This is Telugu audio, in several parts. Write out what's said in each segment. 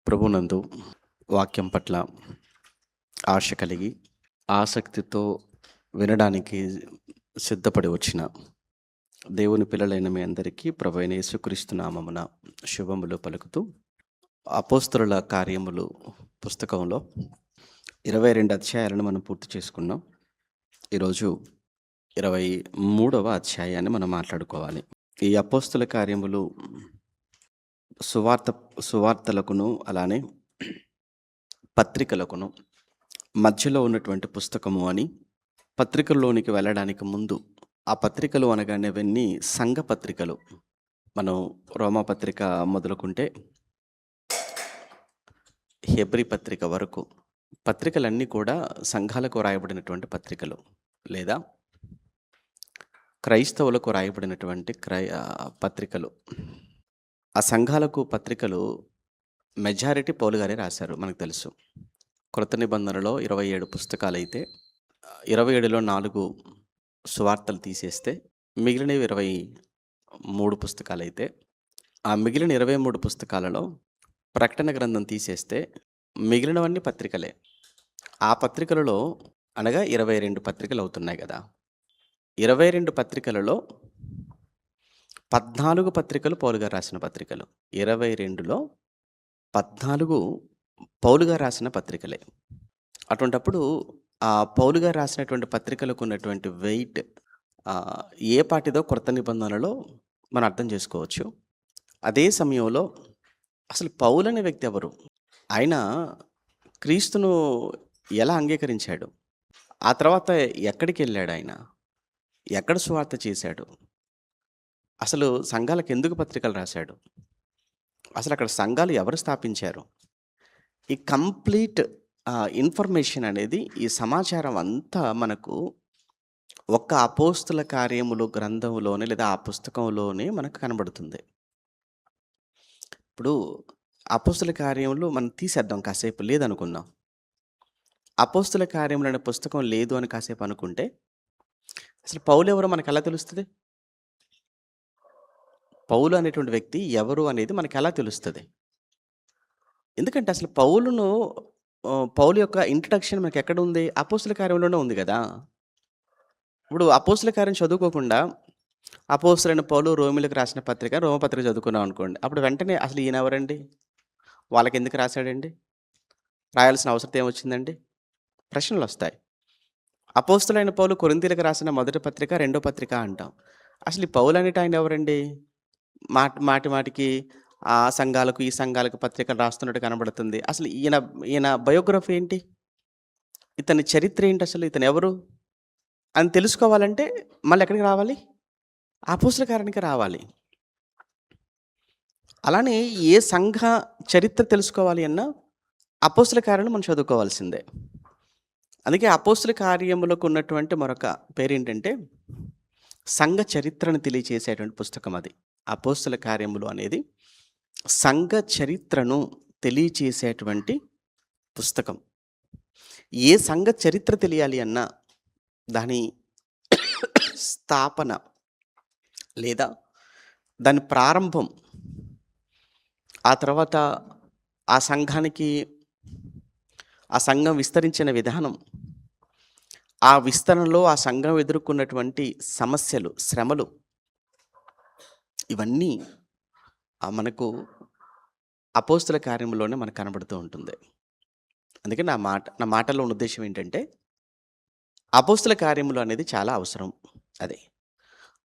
ప్రభునందు వాక్యం పట్ల ఆశ కలిగి ఆసక్తితో వినడానికి సిద్ధపడి వచ్చిన దేవుని పిల్లలైన మీ అందరికీ ప్రభు అయిన యేసుక్రీస్తు నామమున శుభములు పలుకుతూ అపోస్తలుల కార్యములు పుస్తకంలో 22 అధ్యాయాలను మనం పూర్తి చేసుకున్నాం. ఈరోజు 23వ అధ్యాయాన్ని మనం మాట్లాడుకోవాలి. ఈ అపోస్తల కార్యములు సువార్తలకును అలానే పత్రికలకును మధ్యలో ఉన్నటువంటి పుస్తకము అని, పత్రికల్లోనికి వెళ్ళడానికి ముందు ఆ పత్రికలు అనగానే అవన్నీ సంఘ పత్రికలు. మనం రోమాపత్రిక మొదలుకుంటే హెబ్రీ పత్రిక వరకు పత్రికలన్నీ కూడా సంఘాలకు రాయబడినటువంటి పత్రికలు, లేదా క్రైస్తవులకు రాయబడినటువంటి పత్రికలు. ఆ సంఘాలకు పత్రికలు మెజారిటీ పౌలు గారే రాశారు, మనకు తెలుసు. క్రొత్త నిబంధనలో 27 పుస్తకాలు అయితే 27లో 4 సువార్తలు తీసేస్తే మిగిలినవి 23 పుస్తకాలు అయితే, ఆ మిగిలిన 23 పుస్తకాలలో ప్రకటన గ్రంథం తీసేస్తే మిగిలినవన్నీ పత్రికలే. ఆ పత్రికలలో అనగా 22 పత్రికలు అవుతున్నాయి కదా. 22 పత్రికలలో 14 పత్రికలు పౌలు గారు రాసిన పత్రికలు. 22లో 14 పౌలు గారు రాసిన పత్రికలే. అటువంటప్పుడు ఆ పౌలు గారు రాసినటువంటి పత్రికలకు ఉన్నటువంటి వెయిట్ ఏ పాటిదో క్రొత్త నిబంధనలో మనం అర్థం చేసుకోవచ్చు. అదే సమయంలో అసలు పౌలు అనే వ్యక్తి ఎవరు? ఆయన క్రీస్తును ఎలా అంగీకరించాడు? ఆ తర్వాత ఎక్కడికి వెళ్ళాడు? ఆయన ఎక్కడ సువార్త చేశాడు? అసలు సంఘాలకు ఎందుకు పత్రికలు రాశాడు? అసలు అక్కడ సంఘాలు ఎవరు స్థాపించారు? ఈ కంప్లీట్ ఇన్ఫర్మేషన్ అనేది, ఈ సమాచారం అంతా మనకు ఒక్క అపోస్తుల కార్యములు గ్రంథంలోనే లేదా ఆ పుస్తకంలోనే మనకు కనబడుతుంది. ఇప్పుడు అపోస్తుల కార్యములు మనం తీసేద్దాం, కాసేపు లేదనుకుందాం. అపోస్తుల కార్యములు అనే పుస్తకం లేదు అని కాసేపు అనుకుంటే అసలు పౌలు ఎవరో మనకు ఎలా తెలుస్తుంది? పౌలు అనేటువంటి వ్యక్తి ఎవరు అనేది మనకు ఎలా తెలుస్తుంది? ఎందుకంటే అసలు పౌలు యొక్క ఇంట్రడక్షన్ మనకి ఎక్కడ ఉంది? అపోస్తుల కార్యంలోనే ఉంది కదా. ఇప్పుడు అపోస్తుల కార్యం చదువుకోకుండా అపోస్తులైన పౌలు రోమిలకు రాసిన పత్రిక, రోమపత్రిక చదువుకున్నాం అనుకోండి, అప్పుడు వెంటనే అసలు ఈయన ఎవరండి? వాళ్ళకి ఎందుకు రాశాడండి? రాయాల్సిన అవసరం ఏమొచ్చిందండి? ప్రశ్నలు వస్తాయి. అపోస్తులైన పౌలు కొరింథీయులకు రాసిన మొదటి పత్రిక, రెండో పత్రిక అంటాం. అసలు ఈ పౌలు అనేటి ఆయన ఎవరండి? మాటికి ఆ సంఘాలకు ఈ సంఘాలకు పత్రికలు రాస్తున్నట్టు కనబడుతుంది. అసలు ఈయన బయోగ్రఫీ ఏంటి? ఇతని చరిత్ర ఏంటి? అసలు ఇతను ఎవరు అని తెలుసుకోవాలంటే మళ్ళీ ఎక్కడికి రావాలి? అపోస్తల కార్యానికి రావాలి. అలానే ఏ సంఘ చరిత్ర తెలుసుకోవాలి అన్నా అపోస్తల కార్యాలను మనం చదువుకోవాల్సిందే. అందుకే అపోస్తల కార్యములకు ఉన్నటువంటి మరొక పేరేంటంటే సంఘ చరిత్రను తెలియచేసేటువంటి పుస్తకం అది. అపోస్తల కార్యములు అనేది సంఘ చరిత్రను తెలియచేసేటువంటి పుస్తకం. ఏ సంఘ చరిత్ర తెలియాలి అన్నా దాని స్థాపన లేదా దాని ప్రారంభం, ఆ తర్వాత ఆ సంఘం విస్తరించిన విధానం, ఆ విస్తరణలో ఆ సంఘం ఎదుర్కొన్నటువంటి సమస్యలు, శ్రమలు, ఇవన్నీ మనకు అపోస్తల కార్యములోనే మనకు కనబడుతూ ఉంటుంది. అందుకే నా మాటలో ఉన్న ఉద్దేశం ఏంటంటే అపోస్తల కార్యములు అనేది చాలా అవసరం. అదే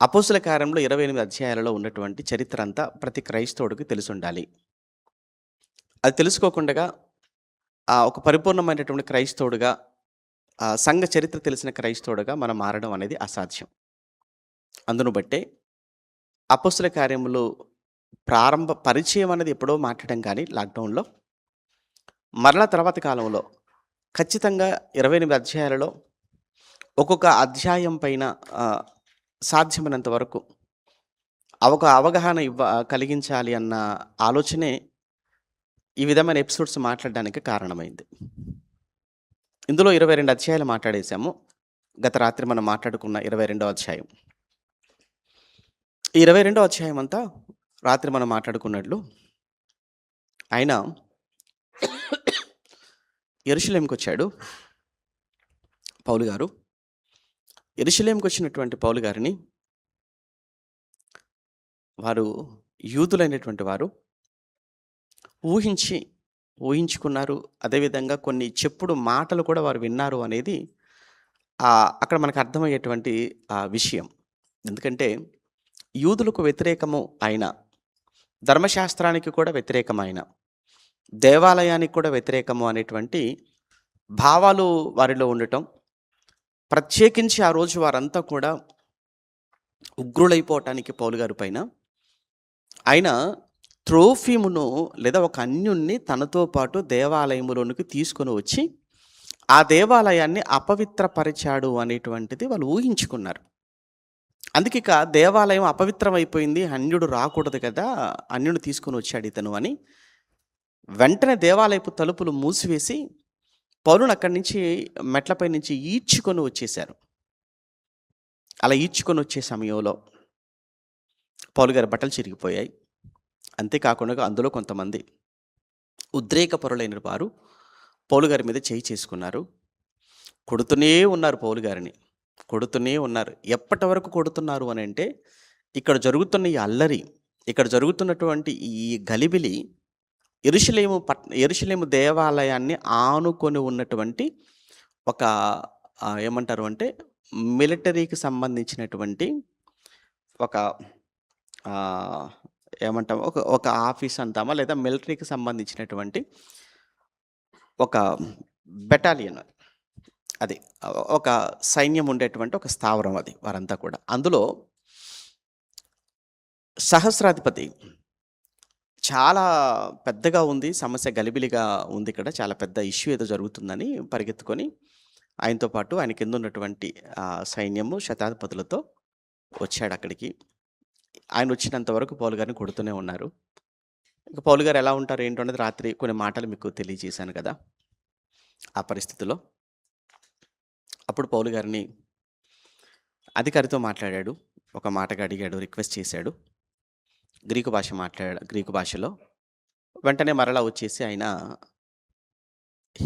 అపోస్తల కార్యంలో 28 అధ్యాయాలలో ఉన్నటువంటి చరిత్ర అంతా ప్రతి క్రైస్తవుడికి తెలిసి ఉండాలి. అది తెలుసుకోకుండా ఒక పరిపూర్ణమైనటువంటి క్రైస్తవుడిగా, సంఘ చరిత్ర తెలిసిన క్రైస్తవుడిగా మనం మారడం అనేది అసాధ్యం. అందును బట్టే అపోస్తల కార్యములు ప్రారంభ పరిచయం అనేది ఎప్పుడో మాట్లాడడం కానీ లాక్డౌన్లో, మరలా తర్వాత కాలంలో ఖచ్చితంగా 28 అధ్యాయాలలో ఒక్కొక్క అధ్యాయం పైన సాధ్యమైనంత వరకు ఒక అవగాహన కలిగించాలి అన్న ఆలోచనే ఈ విధమైన ఎపిసోడ్స్ మాట్లాడడానికి కారణమైంది. ఇందులో 22 అధ్యాయాలు మాట్లాడేశాము. గత రాత్రి మనం మాట్లాడుకున్న 22వ అధ్యాయం. ఈ 22వ అధ్యాయం అంతా రాత్రి మనం మాట్లాడుకున్నట్లు ఆయన యెరూషలేముకొచ్చాడు పౌలు గారు. యెరూషలేముకొచ్చినటువంటి పౌలు గారిని వారు యూదులైనటువంటి వారు ఊహించుకున్నారు. అదేవిధంగా కొన్ని చెప్పుడు మాటలు కూడా వారు విన్నారు అనేది అక్కడ మనకు అర్థమయ్యేటువంటి విషయం. ఎందుకంటే యూదులకు వ్యతిరేకము ఆయన, ధర్మశాస్త్రానికి కూడా వ్యతిరేకమైన, దేవాలయానికి కూడా వ్యతిరేకము అనేటువంటి భావాలు వారిలో ఉండటం, ప్రత్యేకించి ఆ రోజు వారంతా కూడా ఉగ్రులైపోవటానికి పౌలు గారి పైన ఆయన త్రోఫిమును లేదా ఒక అన్యుణ్ణి తనతో పాటు దేవాలయములోనికి తీసుకొని వచ్చి ఆ దేవాలయాన్ని అపవిత్రపరిచాడు అనేటువంటిది వాళ్ళు ఊహించుకున్నారు. అందుకే ఇక దేవాలయం అపవిత్రం అయిపోయింది, అన్యుడు రాకూడదు కదా, అన్యుడు తీసుకొని వచ్చాడు ఇతను అని వెంటనే దేవాలయపు తలుపులు మూసివేసి పౌలును అక్కడి నుంచి మెట్లపై నుంచి ఈడ్చుకొని వచ్చేశారు. అలా ఈడ్చుకొని వచ్చే సమయంలో పౌలు గారి బట్టలు చిరిగిపోయాయి. అంతేకాకుండా అందులో కొంతమంది ఉద్రేకపరులైన వారు పౌలు గారి మీద చేయి చేసుకున్నారు. కొడుతూనే ఉన్నారు పౌలు గారిని, కొడుతూనే ఉన్నారు. ఎప్పటి వరకు కొడుతున్నారు అని అంటే, ఇక్కడ జరుగుతున్న ఈ అల్లరి, ఇక్కడ జరుగుతున్నటువంటి ఈ గలిబిలి యెరూషలేము దేవాలయాన్ని ఆనుకొని ఉన్నటువంటి ఒక ఏమంటారు అంటే మిలిటరీకి సంబంధించినటువంటి ఒక ఏమంటాం ఒక ఆఫీస్ అంటామా, లేదా మిలిటరీకి సంబంధించినటువంటి ఒక బెటాలియన్, అది ఒక సైన్యం ఉండేటువంటి ఒక స్థావరం అది వారంతా కూడా. అందులో సహస్రాధిపతి చాలా పెద్దగా ఉంది సమస్య, గలిబిలిగా ఉంది, ఇక్కడ చాలా పెద్ద ఇష్యూ ఏదో జరుగుతుందని పరిగెత్తుకొని ఆయనతో పాటు ఆయన కింద ఉన్నటువంటి సైన్యము శతాధిపతులతో వచ్చాడు అక్కడికి. ఆయన వచ్చినంత వరకు పౌలు గారిని కొడుతూనే ఉన్నారు. ఇక పౌలు గారు ఎలా ఉంటారు ఏంటో అనేది రాత్రి కొన్ని మాటలు మీకు తెలియజేశాను కదా. ఆ పరిస్థితిలో అప్పుడు పౌలు గారిని అధికారితో మాట్లాడాడు, ఒక మాటగా అడిగాడు, రిక్వెస్ట్ చేశాడు. గ్రీకు భాషలో వెంటనే మరలా వచ్చేసి ఆయన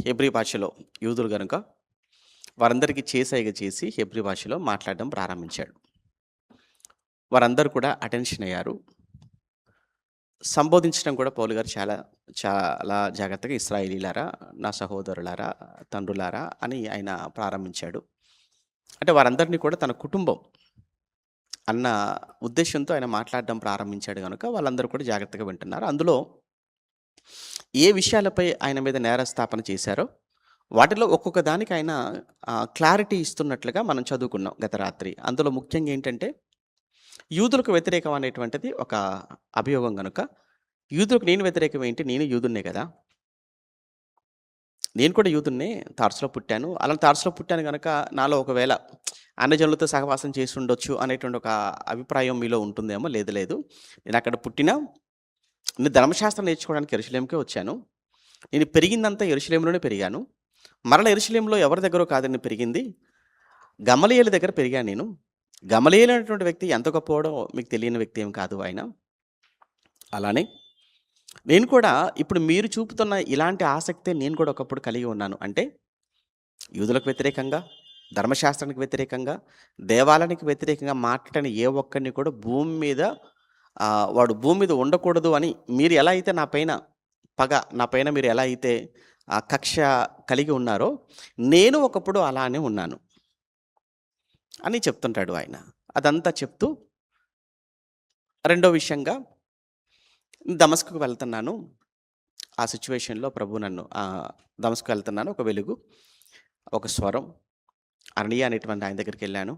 హెబ్రీ భాషలో, యూదులు గనుక వారందరికీ చేసైగ చేసి హెబ్రీ భాషలో మాట్లాడడం ప్రారంభించాడు. వారందరూ కూడా అటెన్షన్ అయ్యారు. సంబోధించడం కూడా పౌలు గారు చాలా చాలా జాగ్రత్తగా ఇశ్రాయేలీలారా, నా సహోదరులారా, తండ్రులారా అని ఆయన ప్రారంభించాడు. అంటే వారందరినీ కూడా తన కుటుంబం అన్న ఉద్దేశంతో ఆయన మాట్లాడడం ప్రారంభించాడు కనుక వాళ్ళందరూ కూడా జాగ్రత్తగా వింటున్నారు. అందులో ఏ విషయాలపై ఆయన మీద నేరస్థాపన చేశారో వాటిలో ఒక్కొక్క దానికి ఆయన క్లారిటీ ఇస్తున్నట్లుగా మనం చదువుకున్నాం గత రాత్రి. అందులో ముఖ్యంగా ఏంటంటే, యూదులకు వ్యతిరేకం అనేటువంటిది ఒక అభియోగం కనుక, యూదులకు నేను వ్యతిరేకం ఏంటి, నేను యూదున్నే కదా, నేను కూడా యూదున్నే, తార్సులో పుట్టాను. అలా తార్సులో పుట్టాను కనుక నాలో ఒకవేళ అన్యజనులతో సహవాసం చేసి ఉండొచ్చు అనేటువంటి ఒక అభిప్రాయం మీలో ఉంటుందేమో. లేదు, నేను అక్కడ పుట్టినా, నేను ధర్మశాస్త్రం నేర్చుకోవడానికి యెరూషలేముకే వచ్చాను. నేను పెరిగిందంతా యెరూషలేములోనే పెరిగాను. మరల యెరూషలేములో ఎవరి దగ్గరో కాదని పెరిగింది, గమలీయేలు దగ్గర పెరిగాను నేను. గమలీయేలు అనేటువంటి వ్యక్తి ఎంత గొప్పవాడో మీకు తెలియని వ్యక్తి ఏం కాదు ఆయన. అలానే నేను కూడా ఇప్పుడు మీరు చూపుతున్న ఇలాంటి ఆసక్తే నేను కూడా ఒకప్పుడు కలిగి ఉన్నాను. అంటే యూదులకు వ్యతిరేకంగా, ధర్మశాస్త్రానికి వ్యతిరేకంగా, దేవాలయానికి వ్యతిరేకంగా మాట్లాడిన ఏ ఒక్కరిని కూడా భూమి మీద వాడు భూమి మీద ఉండకూడదు అని మీరు ఎలా అయితే నా పైన మీరు ఎలా అయితే కక్ష కలిగి ఉన్నారో, నేను ఒకప్పుడు అలానే ఉన్నాను అని చెప్తుంటాడు ఆయన. అదంతా చెప్తూ రెండో విషయంగా, దమస్కుకు వెళ్తున్నాను, ఆ సిచ్యువేషన్లో ప్రభు నన్ను దమస్కు వెళ్తున్నాను, ఒక వెలుగు, ఒక స్వరం, అర్నియా అనేటువంటి ఆయన దగ్గరికి వెళ్ళాను.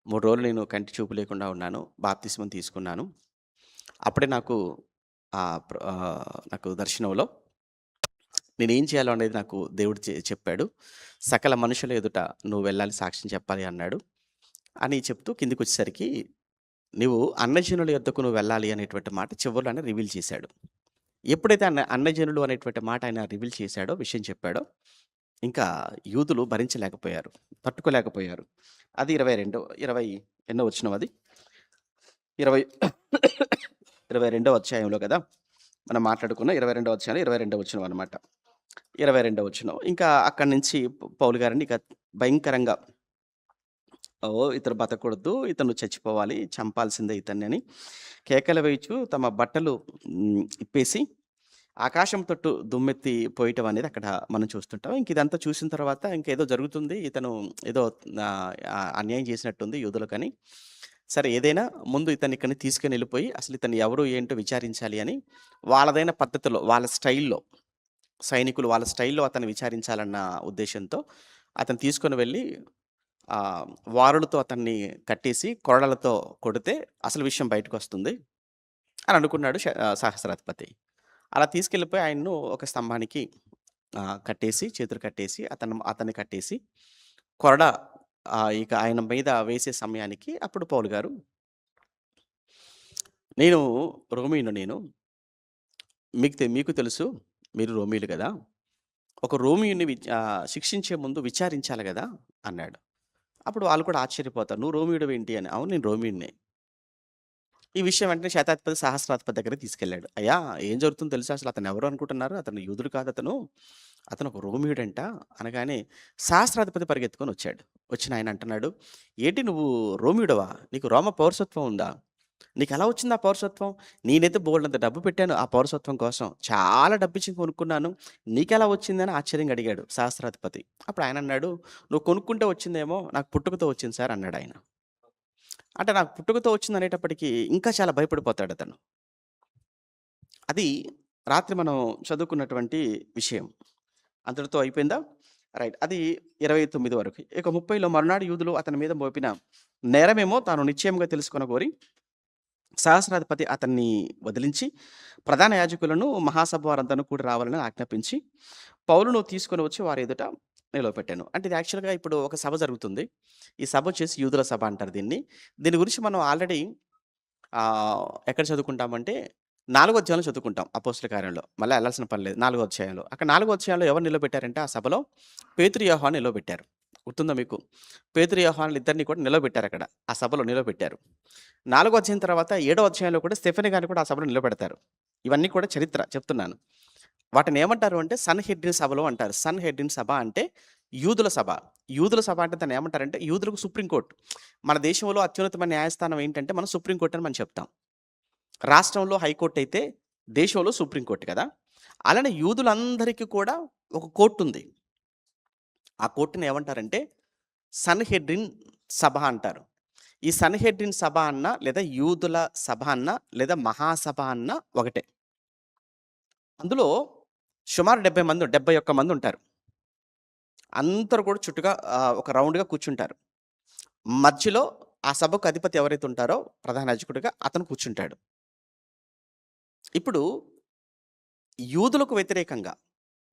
3 రోజులు నేను కంటి చూపు లేకుండా ఉన్నాను, బాప్తిస్మం తీసుకున్నాను. అప్పుడే నాకు దర్శనంలో నేనేం చేయాలో అనేది నాకు దేవుడు చెప్పాడు. సకల మనుషుల ఎదుట నువ్వు వెళ్ళాలి, సాక్ష్యం చెప్పాలి అన్నాడు అని చెప్తూ కిందికి వచ్చేసరికి, నువ్వు అన్యజనుల యొద్దకు నువ్వు వెళ్ళాలి అనేటువంటి మాట చివరిలో ఆయన రివీల్ చేశాడు. ఎప్పుడైతే అన్యజనులు అనేటువంటి మాట ఆయన రివీల్ చేశాడో, విషయం చెప్పాడో, ఇంకా యూదులు భరించలేకపోయారు, తట్టుకోలేకపోయారు. అది 22వ వచనం, అది 22వ అధ్యాయంలో కదా మనం మాట్లాడుకున్న 22వ అధ్యాయం 22వ వచనం అనమాట. 22వ వచనం. ఇంకా అక్కడి నుంచి పౌలు గారండి ఇక భయంకరంగా ఓహ్! ఇతను బతకూడదు. ఇతను చచ్చిపోవాలి. చంపాల్సిందే ఇతన్ని అని కేకలు వేయుచు తమ బట్టలు ఇప్పేసి ఆకాశం తట్టు దుమ్మెత్తి పోయటం అనేది అక్కడ మనం చూస్తుంటాం. ఇంక ఇదంతా చూసిన తర్వాత ఇంకేదో జరుగుతుంది. ఇతను ఏదో అన్యాయం చేసినట్టుంది యూదులకని. సరే ఏదైనా ముందు ఇతన్ని ఇక్కడి నుంచి తీసుకొనెళ్ళిపోయి అసలు ఇతను ఎవరు ఏంటో విచారించాలి అని వాళ్ళదైన పద్ధతిలో, వాళ్ళ స్టైల్‌లో సైనికులు వాళ్ళ స్టైల్‌లో అతన్ని విచారించాలన్న ఉద్దేశ్యంతో అతన్ని తీసుకొని వెళ్ళి ఆహ్, వారులతో అతన్ని కట్టేసి కొరడాలతో కొడితే అసలు విషయం బయటకొస్తుంది అని అనుకున్నాడు సహస్రాధిపతి. అలా తీసుకెళ్ళిపోయి ఆయన్ను ఒక స్తంభానికి కట్టేసి, చేతులు కట్టేసి అతన్ని కట్టేసి కొరడా ఇక ఆయన మీద వేసే సమయానికి అప్పుడు పౌలు గారు, "నేను రోమీయుడిని నేను. మీకు తెలుసు. మీరు రోమీయులు గదా! ఒక రోమీయుడిని శిక్షించే ముందు విచారించాలి గదా!" అన్నాడు. అప్పుడు వాళ్ళు కూడా ఆశ్చర్యపోతారు. "నువ్వు రోమీయుడివేంటి" అని. "అవును నేను రోమీయుడినే." ఈ విషయం వెంటనే శతాధిపతి, సహస్రాధిపతి దగ్గరికి తీసుకెళ్ళాడు. "అయ్యా! ఏం జరుగుతుందో తెలుసా? అసలు అతను ఎవరు అనుకుంటున్నారు? అతను యూదుడు కాదతను. అతను ఒక రోమియోడంట" అనగానే సహస్రాధిపతి పరిగెత్తుకొనొచ్చాడు. వచ్చిన ఆయన అంటున్నాడు, "ఏంటి నువ్వు రోమియోడివా? నీకు రోమ పౌరసత్వం ఉందా? నీకెలా వచ్చింది ఆ పౌరసత్వం? నేనైతే బోలెడంత డబ్బు పెట్టాను ఆ పౌరసత్వం కోసం. చాలా డబ్బిచ్చి కొనుక్కున్నాను. నీకెలా వచ్చిందని" ఆశ్చర్యంగా అడిగాడు సహస్రాధిపతి. అప్పుడు ఆయనన్నాడు, "నువ్వు కొనుక్కుంటే వచ్చిందేమో, నాకు పుట్టుకతో వచ్చింది సార్" అన్నాడాయన. అంటే నాకు పుట్టుకతో వచ్చిందనేటప్పటికి ఇంకా చాలా భయపడిపోతాడతను. అది రాత్రి మనం చదువుకున్నటువంటి విషయం. అంతటితో అయిపోయిందా? రైట్. అది 29 వరకు. ఇక 30లో మరునాడు యూదులు అతని మీద మోపిన నేరమేమో తాను నిశ్చయముగా తెలుసుకొనగోరి, సహస్రాధిపతి అతన్ని వదిలించి, ప్రధాన యాజకులను, మహాసభ వారందరిని కూడి రావాలని ఆజ్ఞాపించి, పౌలును తీసుకొని వచ్చి వారి ఎదుట నిలవబెట్టాను. అంటే ఇది యాక్చువల్‌గా ఇప్పుడు ఒక సభ జరుగుతుంది. ఈ సభ వచ్చేసి యూదుల సభ అంటారు దీన్ని. దీని గురించి మనం ఆల్రెడీ ఎక్కడ చదువుకుంటామంటే, 4 అధ్యాయంలో చదువుకుంటాం అపోస్తల కార్యంలో. మళ్ళా ఎళ్ళాల్సిన పని లేదు. 4 అధ్యాయంలో. అక్కడ 4 అధ్యాయంలో ఎవరు నిలవబెట్టారంటే ఆ సభలో పేతురు, యోహాను నిలవబెట్టారు. గుర్తుందా మీకు? పేతురు, యోహానులు ఇద్దరిని కూడా నిలవబెట్టారక్కడ. ఆ సభలో నిలవబెట్టారు. 4 అధ్యాయం తర్వాత 7 అధ్యాయంలో కూడా స్టెఫెను గారిని కూడా ఆ సభలో నిలబెడతారు. ఇవన్నీ కూడా చరిత్ర చెప్తున్నాను. వాటిని ఏమంటారు అంటే సన్‌హెడ్రిన్ సభలు అంటారు. సన్‌హెడ్రిన్ సభ అంటే యూదుల సభ. యూదుల సభ అంటే దాన్ని ఏమంటారంటే యూదులకు సుప్రీం కోర్ట్. మన దేశంలో అత్యున్నతమైన న్యాయస్థానం ఏంటంటే మనం సుప్రీం కోర్ట్ అని మనం చెప్తాం. రాష్ట్రంలో హైకోర్ట్ అయితే దేశంలో సుప్రీం కోర్ట్ కదా! అలానే యూదులందరికీ కూడా ఒక కోర్ట్ ఉంది. ఆ కోర్ట్‌ని ఏమంటారంటే సన్‌హెడ్రిన్ సభ అంటారు. ఈ సన్‌హెడ్రిన్ సభ అన్నా, లేదా యూదుల సభ అన్నా, లేదా మహాసభ అన్నా ఒకటే. అందులో సుమారు 71 మంది ఉంటారు. అందరూ కూడా చుట్టూగా ఒక రౌండ్‌గా కూర్చుంటారు. మధ్యలో ఆ సభకు అధిపతి ఎవరైతే ఉంటారో ప్రధాన యాజకుడిగా అతను కూర్చుంటాడు. ఇప్పుడు యూదులకు వ్యతిరేకంగా,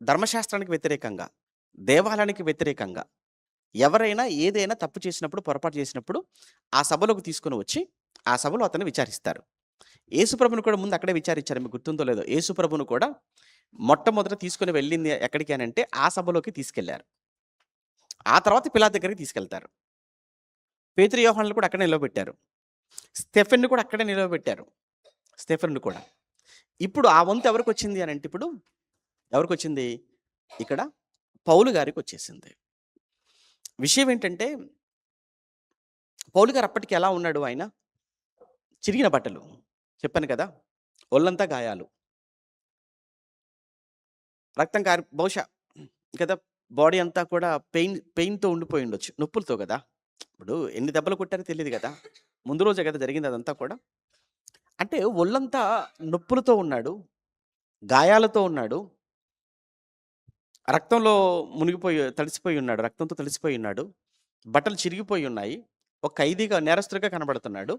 ధర్మశాస్త్రానికి వ్యతిరేకంగా, దేవాలయానికి వ్యతిరేకంగా ఎవరైనా ఏదైనా తప్పు చేసినప్పుడు, పొరపాటు చేసినప్పుడు ఆ సభలోకి తీసుకొని వచ్చి, ఆ సభలో అతన్ని విచారిస్తారు. యేసుప్రభుని కూడా ముందు అక్కడే విచారించారు. మీకు గుర్తుందో లేదో. యేసుప్రభును కూడా మొట్టమొదట తీసుకొని వెళ్ళింది ఎక్కడికి అనంటే ఆ సభలోకి తీసుకెళ్లారు. ఆ తర్వాత పిలాతు దగ్గరికి తీసుకెళ్తారు. పేతురు, యోహానులు కూడా అక్కడే నిలవబెట్టారు. స్టెఫెన్‌ని కూడా అక్కడే నిలవబెట్టారు. స్టెఫెన్‌ని కూడా. ఇప్పుడు ఆ వంతు ఎవరికొచ్చింది అనంటే ఇప్పుడు ఎవరికొచ్చింది? ఇక్కడ పౌలు గారికొచ్చేసింది. విషయం ఏంటంటే పౌలు గారు అప్పటికి ఎలా ఉన్నాడు ఆయన? చిరిగిన బట్టలు. చెప్పాను కదా! ఒళ్ళంతా గాయాలు. రక్తం కారి బహుశా కదా! బాడీ అంతా కూడా పెయిన్‌తో ఉండిపోయి ఉండొచ్చు. నొప్పులతో గదా! ఇప్పుడు ఎన్ని దెబ్బలు కొట్టారో తెలీదు గదా! ముందు రోజే గదా జరిగింది అదంతా కూడా. అంటే ఒళ్ళంతా నొప్పులతో ఉన్నాడు. గాయాలతో ఉన్నాడు. రక్తంలో తడిసిపోయి ఉన్నాడు. రక్తంతో తడిసిపోయి ఉన్నాడు. బట్టలు చిరిగిపోయి ఉన్నాయి. ఒక ఖైదీగా, నేరస్తుడిగా కనబడుతున్నాడు.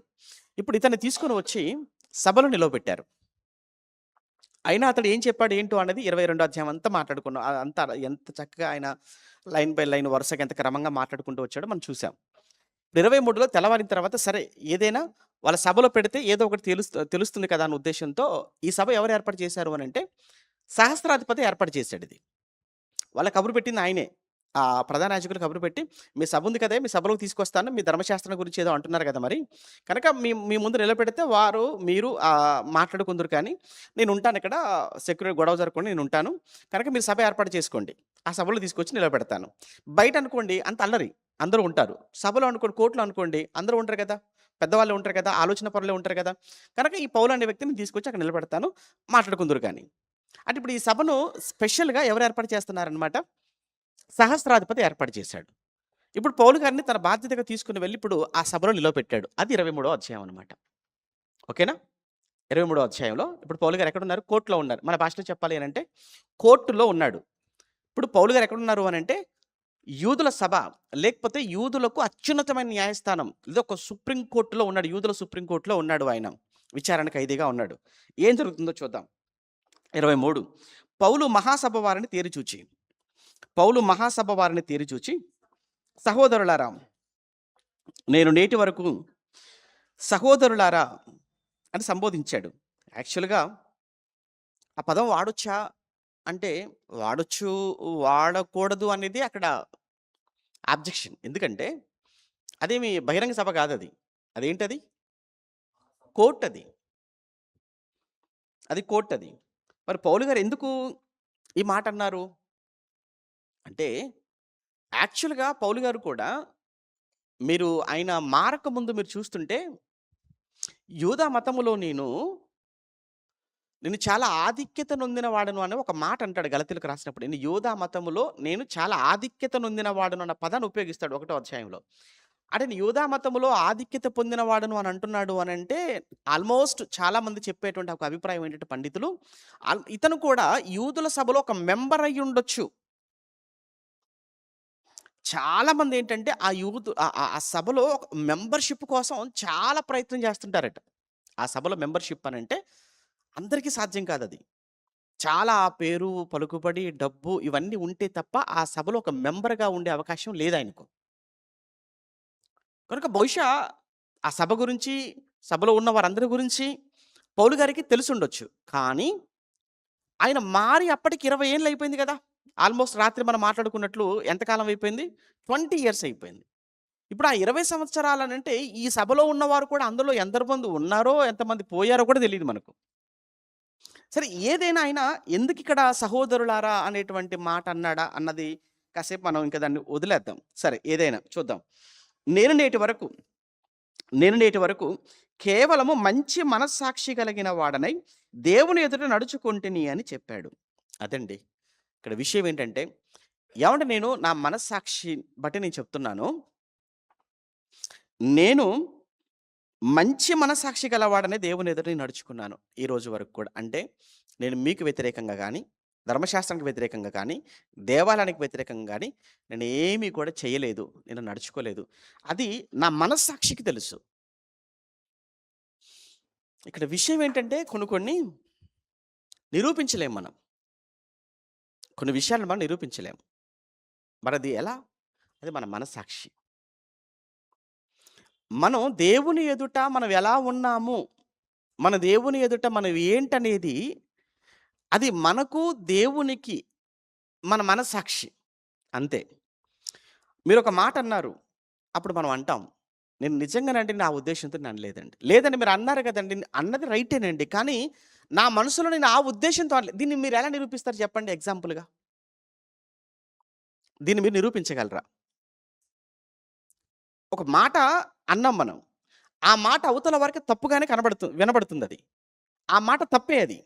ఇప్పుడు ఇతన్ని తీసుకొని వచ్చి సభలో నిలవబెట్టారు. అయినా అతడు ఏం చెప్పాడు ఏంటో అన్నది 22 అధ్యాయం అంతా మాట్లాడుకున్నాం. అంతా ఎంత చక్కగా ఆయన లైన్ బై లైన్ వరుసగా ఎంత క్రమంగా మాట్లాడుకుంటూ వచ్చాడో మనం చూసాం. 23లో తెల్లవారిన తర్వాత సరే ఏదైనా వాళ్ళ సభలో పెడితే ఏదో ఒకటి తెలుస్తుంది కదా అన్న ఉద్దేశ్యంతో ఈ సభ ఎవరు ఏర్పాటు చేశారు అనంటే సహస్రాధిపతి ఏర్పాటు చేశాడిది. వాళ్ళ కబురు పెట్టింది ఆయనే. ప్రధాన యాజకులు కబురు పెట్టి, "మీ సభ ఉంది కదే! మీ సభలోకి తీసుకొస్తాను. మీ ధర్మశాస్త్రం గురించి ఏదో అంటున్నారు కదా మరి. కనుక మీ మీ ముందు నిలబెడితే మీరు మాట్లాడుకుందురు కానీ, నేనుంటానిక్కడ గొడవ జరగకుండా నేనుంటాను. కనుక మీరు సభ ఏర్పాటు చేసుకోండి. ఆ సభలో తీసుకొచ్చి నిలబెడతాను." బయటనుకోండి అంత అల్లరి. అందరూ ఉంటారు. సభలో అనుకోండి, కోర్ట్‌లో అనుకోండి అందరూ ఉంటారు కదా! పెద్దవాళ్ళే ఉంటారు కదా! ఆలోచన పరులే ఉంటారు కదా! కనుక ఈ పౌలు అనే వ్యక్తిని తీసుకొచ్చి అక్కడ నిలబెడతాను. మాట్లాడుకుందురు గాని. అంటే ఇప్పుడు ఈ సభను స్పెషల్‌గా ఎవరు ఏర్పాటు చేస్తున్నారనమాట? సహస్రాధిపతి ఏర్పాటు చేశాడు. ఇప్పుడు పౌలు గారిని తన బాధ్యతగా తీసుకొని వెళ్లి ఇప్పుడు ఆ సభలో నిలవపెట్టాడు. అది 23వ అధ్యాయం అనమాట. ఓకేనా? 23వ అధ్యాయంలో ఇప్పుడు పౌలు గారు ఎక్కడున్నారు? కోర్ట్‌లో ఉన్నారు. మన భాషలో చెప్పాలి అనంటే కోర్టులో ఉన్నాడు. ఇప్పుడు పౌలు గారు ఎక్కడున్నారు అనంటే యూదుల సభ లేకపోతే యూదులకు అత్యున్నతమైన న్యాయస్థానం ఇదొక సుప్రీం కోర్ట్‌లో ఉన్నాడు. యూదుల సుప్రీం కోర్ట్‌లో ఉన్నాడు ఆయన. విచారణ ఖైదీగా ఉన్నాడు. ఏం జరుగుతుందో చూద్దాం. 23 పౌలు మహాసభ వారిని తేరిచూచి, సహోదరులారా, నేను నేటి వరకు సహోదరులారా అని సంబోధించాడు. యాక్చువల్‌గా ఆ పదం వాడొచ్చా అంటే వాడొచ్చు, వాడకూడదు అనేది అక్కడ అబ్జెక్షన్. ఎందుకంటే అదేమి బహిరంగ సభ కాదది. అదేంటది? కోర్ట్ అది. అది కోర్ట్ అది. మరి పౌలు గారు ఎందుకు ఈ మాట అన్నారు? అంటే యాక్చువల్‌గా పౌలు గారు కూడా ఆయన మారకముందు మీరు చూస్తుంటే యూదా మతములో నేను చాలా ఆధిక్యత నొందిన వాడను అనే ఒక మాట అంటాడు గలతీలకు రాసినప్పుడు. నేను యూదా మతములో నేను చాలా ఆధిక్యత నొందిన వాడను అన్న పదాన్ని ఉపయోగిస్తాడు ఒకటో అధ్యాయంలో. అంటే నేను యూదా మతములో ఆధిక్యత పొందిన వాడను అని అంటున్నాడు అనంటే ఆల్మోస్ట్ చాలామంది చెప్పేటువంటి ఒక అభిప్రాయం ఏంటంటే పండితులు, ఇతను కూడా యూదుల సభలో ఒక మెంబర్ అయ్యుండొచ్చు. చాలామంది ఏంటంటే ఆ యూత్ ఆ సభలో మెంబర్‌షిప్ కోసం చాలా ప్రయత్నం చేస్తుంటారట. ఆ సభలో మెంబర్‌షిప్ అనంటే అందరికీ సాధ్యం కాదది. చాలా పేరు, పలుకుబడి, డబ్బు ఇవన్నీ ఉంటే తప్ప ఆ సభలో ఒక మెంబర్‌గా ఉండే అవకాశం లేదాయనకు. కనుక బహుశా ఆ సభ గురించి, సభలో ఉన్న వారందరి గురించి పౌలు గారికి తెలిసుండొచ్చు. కానీ ఆయన మారి అప్పటికి 20 ఏళ్ళు అయిపోయింది గదా! ఆల్మోస్ట్ రాత్రి మనం మాట్లాడుకున్నట్లు ఎంత కాలం అయిపోయింది? 20 ఇయర్స్ అయిపోయింది. ఇప్పుడు ఆ 20 సంవత్సరాలనంటే ఈ సభలో ఉన్నవారు కూడా అందులో ఎందరు మంది ఉన్నారో, ఎంతమంది పోయారో కూడా తెలీదు మనకు. సరే ఏదైనా ఆయన ఎందుకిక్కడ సహోదరులారా అనేటువంటి మాట అన్నాడా అన్నది కాసేపు మనం ఇంక దాన్ని వదిలేద్దాం. సరే ఏదైనా చూద్దాం. నేను నేటి వరకు నేను నేటి వరకు కేవలము మంచి మనస్సాక్షి కలిగిన వాడనై దేవుని ఎదుట నడుచుకొంటిని అని చెప్పాడు. అదండి. ఇక్కడ విషయం ఏంటంటే, ఏవంటే నేను నా మనస్సాక్షి బట్టి నేను చెప్తున్నాను. నేను మంచి మనస్సాక్షి గలవాడనే దేవుని ఎదుట నేను నడుచుకున్నాను ఈ రోజు వరకు కూడా. అంటే నేను మీకు వ్యతిరేకంగా గానీ, ధర్మశాస్త్రానికి వ్యతిరేకంగా గానీ, దేవాలయానికి వ్యతిరేకంగా గానీ నేనేమీ కూడా చేయలేదు. నేను నడుచుకోలేదు. అది నా మనస్సాక్షికి తెలుసు. ఇక్కడ విషయం ఏంటంటే కొన్ని కొన్ని నిరూపించలేం మనం. కొన్ని విషయాలను మనం నిరూపించలేం. మరది ఎలా? అది మన మనస్సాక్షి. మనం దేవుని ఎదుట మనం ఎలా ఉన్నాము, మన దేవుని ఎదుట మనం ఏంటనేది అది మనకు, దేవునికి మన మనస్సాక్షి. అంతే. మీరొక మాట అన్నారు. అప్పుడు మనం అంటాం. నేను నిజంగానండి నా ఉద్దేశ్యంతో నేను అనలేదండి. లేదండి మీరు అన్నారు కదండీ! అన్నది రైటేనండి. కానీ నా మనసులో నేను ఆ ఉద్దేశ్యంతో అనలేదు. దీన్ని మీరు ఎలా నిరూపిస్తారు చెప్పండి ఎగ్జాంపుల్‌గా? దీన్ని మీరు నిరూపించగలరా? ఒక మాట అన్నాం మనం. ఆ మాట అవతల వారికి తప్పుగానే వినబడుతుందది. ఆ మాట తప్పే అది.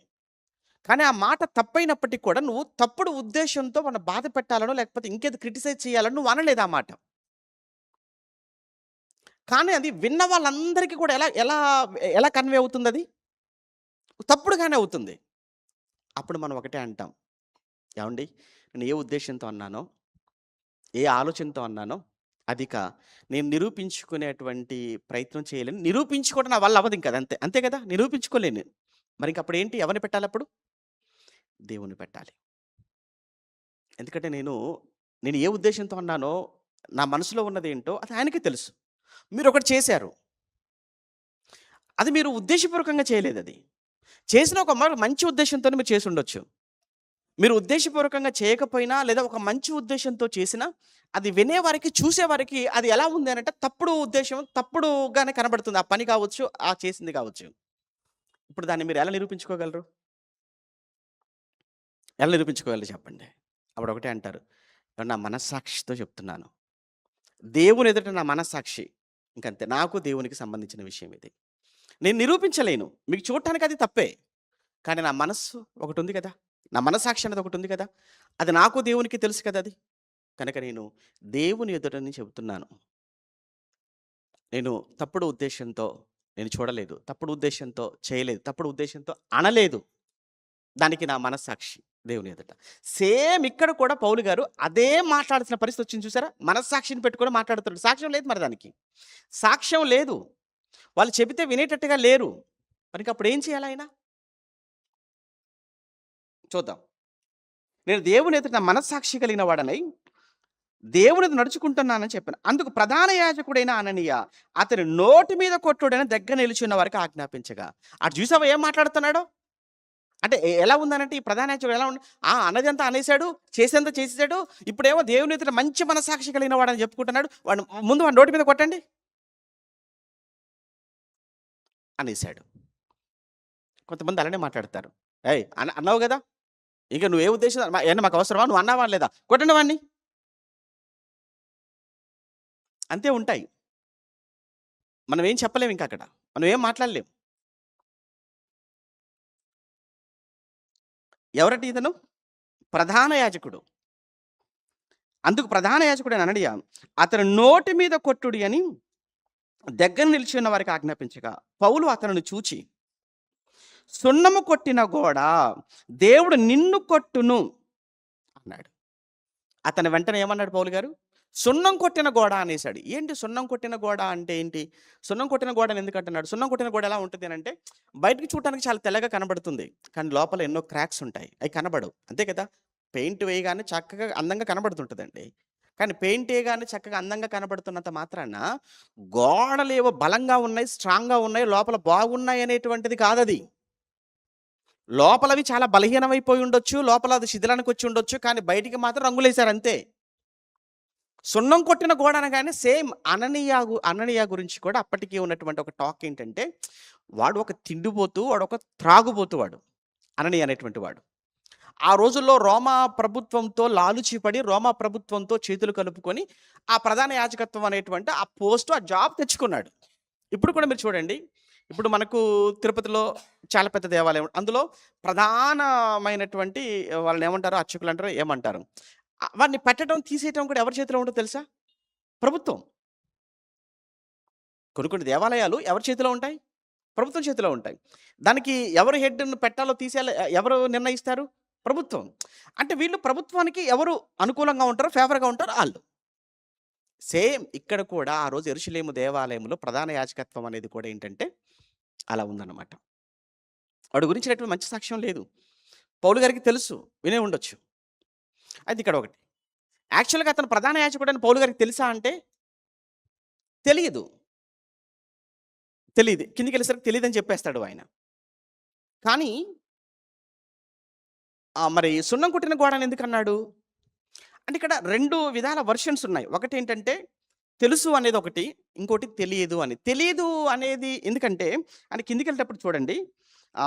కానీ ఆ మాట తప్పైనప్పటికి కూడా నువ్వు తప్పుడు ఉద్దేశ్యంతో వాడిని బాధ పెట్టాలనో, లేకపోతే ఇంకేదో క్రిటిసైజ్ చేయాలని నువ్వు అనలేదు ఆ మాట. కానీ అది విన్న వాళ్ళందరికీ కూడా ఎలా ఎలా ఎలా కన్వే అవుతుందది? తప్పుడుగానే అవుతుంది. అప్పుడు మనం ఒకటే అంటాం. ఏవండీ నేను ఏ ఉద్దేశ్యంతో అన్నానో, ఏ ఆలోచనతో అన్నానో నేను నిరూపించుకునేటువంటి ప్రయత్నం చేయలేను. నిరూపించుకోవడం నా వల్ల అవ్వదింక అదంతే. అంతే కదా! నిరూపించుకోలేను నేను. మరింకప్పుడేంటి ఎవరిని పెట్టాలప్పుడు? దేవుడిని పెట్టాలి. ఎందుకంటే నేను ఏ ఉద్దేశ్యంతో అన్నానో, నా మనసులో ఉన్నదేంటో అది ఆయనకే తెలుసు. మీరొకటి చేశారు. అది మీరు ఉద్దేశపూర్వకంగా చేయలేదది. చేసిన ఒక మంచి ఉద్దేశ్యంతోనే మీరు చేసుండొచ్చు. మీరు ఉద్దేశపూర్వకంగా చేయకపోయినా, లేదా ఒక మంచి ఉద్దేశ్యంతో చేసినా, అది వినేవారికి, చూసేవారికి అది ఎలా ఉంది అనంటే తప్పుడు ఉద్దేశ్యం, తప్పుడుగానే కనబడుతుంది. ఆ పని కావచ్చు, ఆ చేసింది కావచ్చు. ఇప్పుడు దాన్ని మీరు ఎలా నిరూపించుకోగలరు? ఎలా నిరూపించుకోగలరు చెప్పండి? అప్పుడు ఒకటే అంటారు. నా మనస్సాక్షితో చెప్తున్నాను. దేవుని ఎదుట నా మనస్సాక్షి. ఇంకంతే. నాకు దేవునికి సంబంధించిన విషయం ఇది. నేను నిరూపించలేను. మీకు చూడటానికి అది తప్పే. కానీ నా మనస్సు ఒకటుంది కదా! నా మనస్సాక్షి అనేది ఒకటుంది కదా! అది నాకు దేవునికి తెలుసు కదా అది. కనుక నేను దేవుని ఎదుటని చెబుతున్నాను. నేను తప్పుడు ఉద్దేశ్యంతో నేను చూడలేదు. తప్పుడు ఉద్దేశ్యంతో చేయలేదు. తప్పుడు ఉద్దేశ్యంతో అనలేదు. దానికి నా మనస్సాక్షి దేవుని ఎదుట. సేమ్ ఇక్కడ కూడా పౌలు గారు అదే మాట్లాడాల్సిన పరిస్థితి వచ్చింది చూసారా? మనస్సాక్షిని పెట్టుకొని మాట్లాడుతున్నాడు. సాక్ష్యం లేదు మరి దానికి. సాక్ష్యం లేదు. వాళ్ళు చెబితే వినేటట్టుగా లేరు. మరింక అప్పుడు ఏం చేయాలి ఆయన? చూద్దాం. నేను దేవుని ఎదుట నా మనస్సాక్షి కలిగిన వాడనై దేవునిది నడుచుకుంటున్నానని చెప్పాను. అందుకు ప్రధాన యాజకుడైన అననీయ అతని నోటి మీద కొట్టుడని దగ్గర నిలిచున్న వారికి ఆజ్ఞాపించగా. అటు చూసావా ఏం మాట్లాడుతున్నాడో? అంటే ఎలా ఉందనంటే ఈ ప్రధాన యాజకుడు ఎలా ఉంది? అన్నదంతా అనేసాడు, చేసేంత చేసేసాడు. ఇప్పుడేమో దేవుని ఎదుట మంచి మనస్సాక్షి కలిగిన వాడని చెప్పుకుంటున్నాడు. వాడు ముందు వాడి నోటి మీద కొట్టండి అనేసాడు. కొంతమంది అలానే మాట్లాడతారు. ఏయ్! అన్నావు గదా! ఇంక నువ్వే ఉద్దేశం ఏమన్నా మాకు అవసరమా? నువ్వు అన్నావా లేదా? కొట్టండి వాడిని. అంతే ఉంటాయి. మనం ఏం చెప్పలేం ఇంక అక్కడ. మనం ఏం మాట్లాడలేం. ఎవరట ఇతను? ప్రధాన యాజకుడు. అందుకు ప్రధాన యాజకుడైన అననీయ అతని నోటి మీద కొట్టుడి అని దగ్గర నిలిచి ఉన్న వారికి ఆజ్ఞాపించగా, పౌలు అతనిని చూచి, సున్నము కొట్టిన గోడ దేవుడు నిన్ను కొట్టును అన్నాడు. అతని వెంటనే ఏమన్నాడు పౌలు గారు? సున్నం కొట్టిన గోడ అనేసాడు. ఏంటి సున్నం కొట్టిన గోడ అంటే ఏంటి? సున్నం కొట్టిన గోడని ఎందుకు అంటున్నాడు? సున్నం కొట్టిన గోడ ఎలా ఉంటుంది అనంటే, బయటికి చూడటానికి చాలా తెల్లగా కనబడుతుంది. కానీ లోపల ఎన్నో క్రాక్స్ ఉంటాయి. అవి కనబడవు. అంతే కదా! పెయింట్ వేయగానే చక్కగా అందంగా కనబడుతుంటదండి. కానీ పెయింట్ ఏయగానే చక్కగా అందంగా కనబడుతున్నంత మాత్రాన గోడలేవో బలంగా ఉన్నాయి, స్ట్రాంగ్‌గా ఉన్నాయి, లోపల బాగున్నాయి అనేటువంటిది కాదది. లోపలవి చాలా బలహీనమైపోయి ఉండొచ్చు. లోపల అది శిథిలానికి వచ్చి ఉండొచ్చు. కానీ బయటికి మాత్రం రంగులేశారు అంతే. సున్నం కొట్టిన గోడ అనగానే సేమ్ అననీయ గురించి కూడా అప్పటికి ఉన్నటువంటి ఒక టాక్ ఏంటంటే, వాడు ఒక తిండిబోతు, వాడు ఒక త్రాగుబోతు వాడు. అననీయ అనేటువంటి వాడు. ఆ రోజుల్లో రోమా ప్రభుత్వంతో లాలుచిపడి, రోమా ప్రభుత్వంతో చేతులు కలుపుకొని, ఆ ప్రధాన యాజకత్వం అనేటువంటి ఆ పోస్టు, ఆ జాబ్ తెచ్చుకున్నాడు. ఇప్పుడు కూడా మీరు చూడండి. ఇప్పుడు మనకు తిరుపతిలో చాలా పెద్ద దేవాలయం. అందులో ప్రధానమైనటువంటి వాళ్ళని ఏమంటారు? అర్చకులు అంటారు, ఏమంటారు? వాడిని పెట్టడం, తీసేయటం కూడా ఎవరి చేతిలో ఉంటదో తెలుసా? ప్రభుత్వం. కొన్ని కొన్ని దేవాలయాలు ఎవరి చేతిలో ఉంటాయి? ప్రభుత్వం చేతిలో ఉంటాయి. దానికి ఎవరు హెడ్‌ని పెట్టాలో తీసేయాలో ఎవరు నిర్ణయిస్తారు? ప్రభుత్వం. అంటే వీళ్ళు ప్రభుత్వానికి ఎవరు అనుకూలంగా ఉంటారో, ఫేవర్‌గా ఉంటారో ఆళ్ళు. సేమ్ ఇక్కడ కూడా ఆ రోజు యెరూషలేము దేవాలయంలో ప్రధాన యాజకత్వం అనేది కూడా ఏంటంటే అలా ఉందన్నమాట. వాడి గురించినటువంటి మంచి సాక్ష్యం లేదు. పౌలు గారికి తెలుసు. వినే ఉండొచ్చు. అయితే ఇక్కడ ఒకటి. యాక్చువల్‌గా అతను ప్రధాన యాజకుడని పౌలు గారికి తెలుసా అంటే తెలీదు. తెలీదు. కిందకెళ్ళేసరికి తెలీదని చెప్పేస్తాడు ఆయన. కానీ మరి సున్నం కొట్టిన గోడని ఎందుకన్నాడు? అంటే ఇక్కడ 2 విధాల వెర్షన్స్ ఉన్నాయి. ఒకటేంటంటే తెలుసు అనేది ఒకటి. ఇంకోటి తెలియదు అని. తెలీదు అనేది ఎందుకంటే ఆయన కిందకెళ్ళేటప్పుడు చూడండి.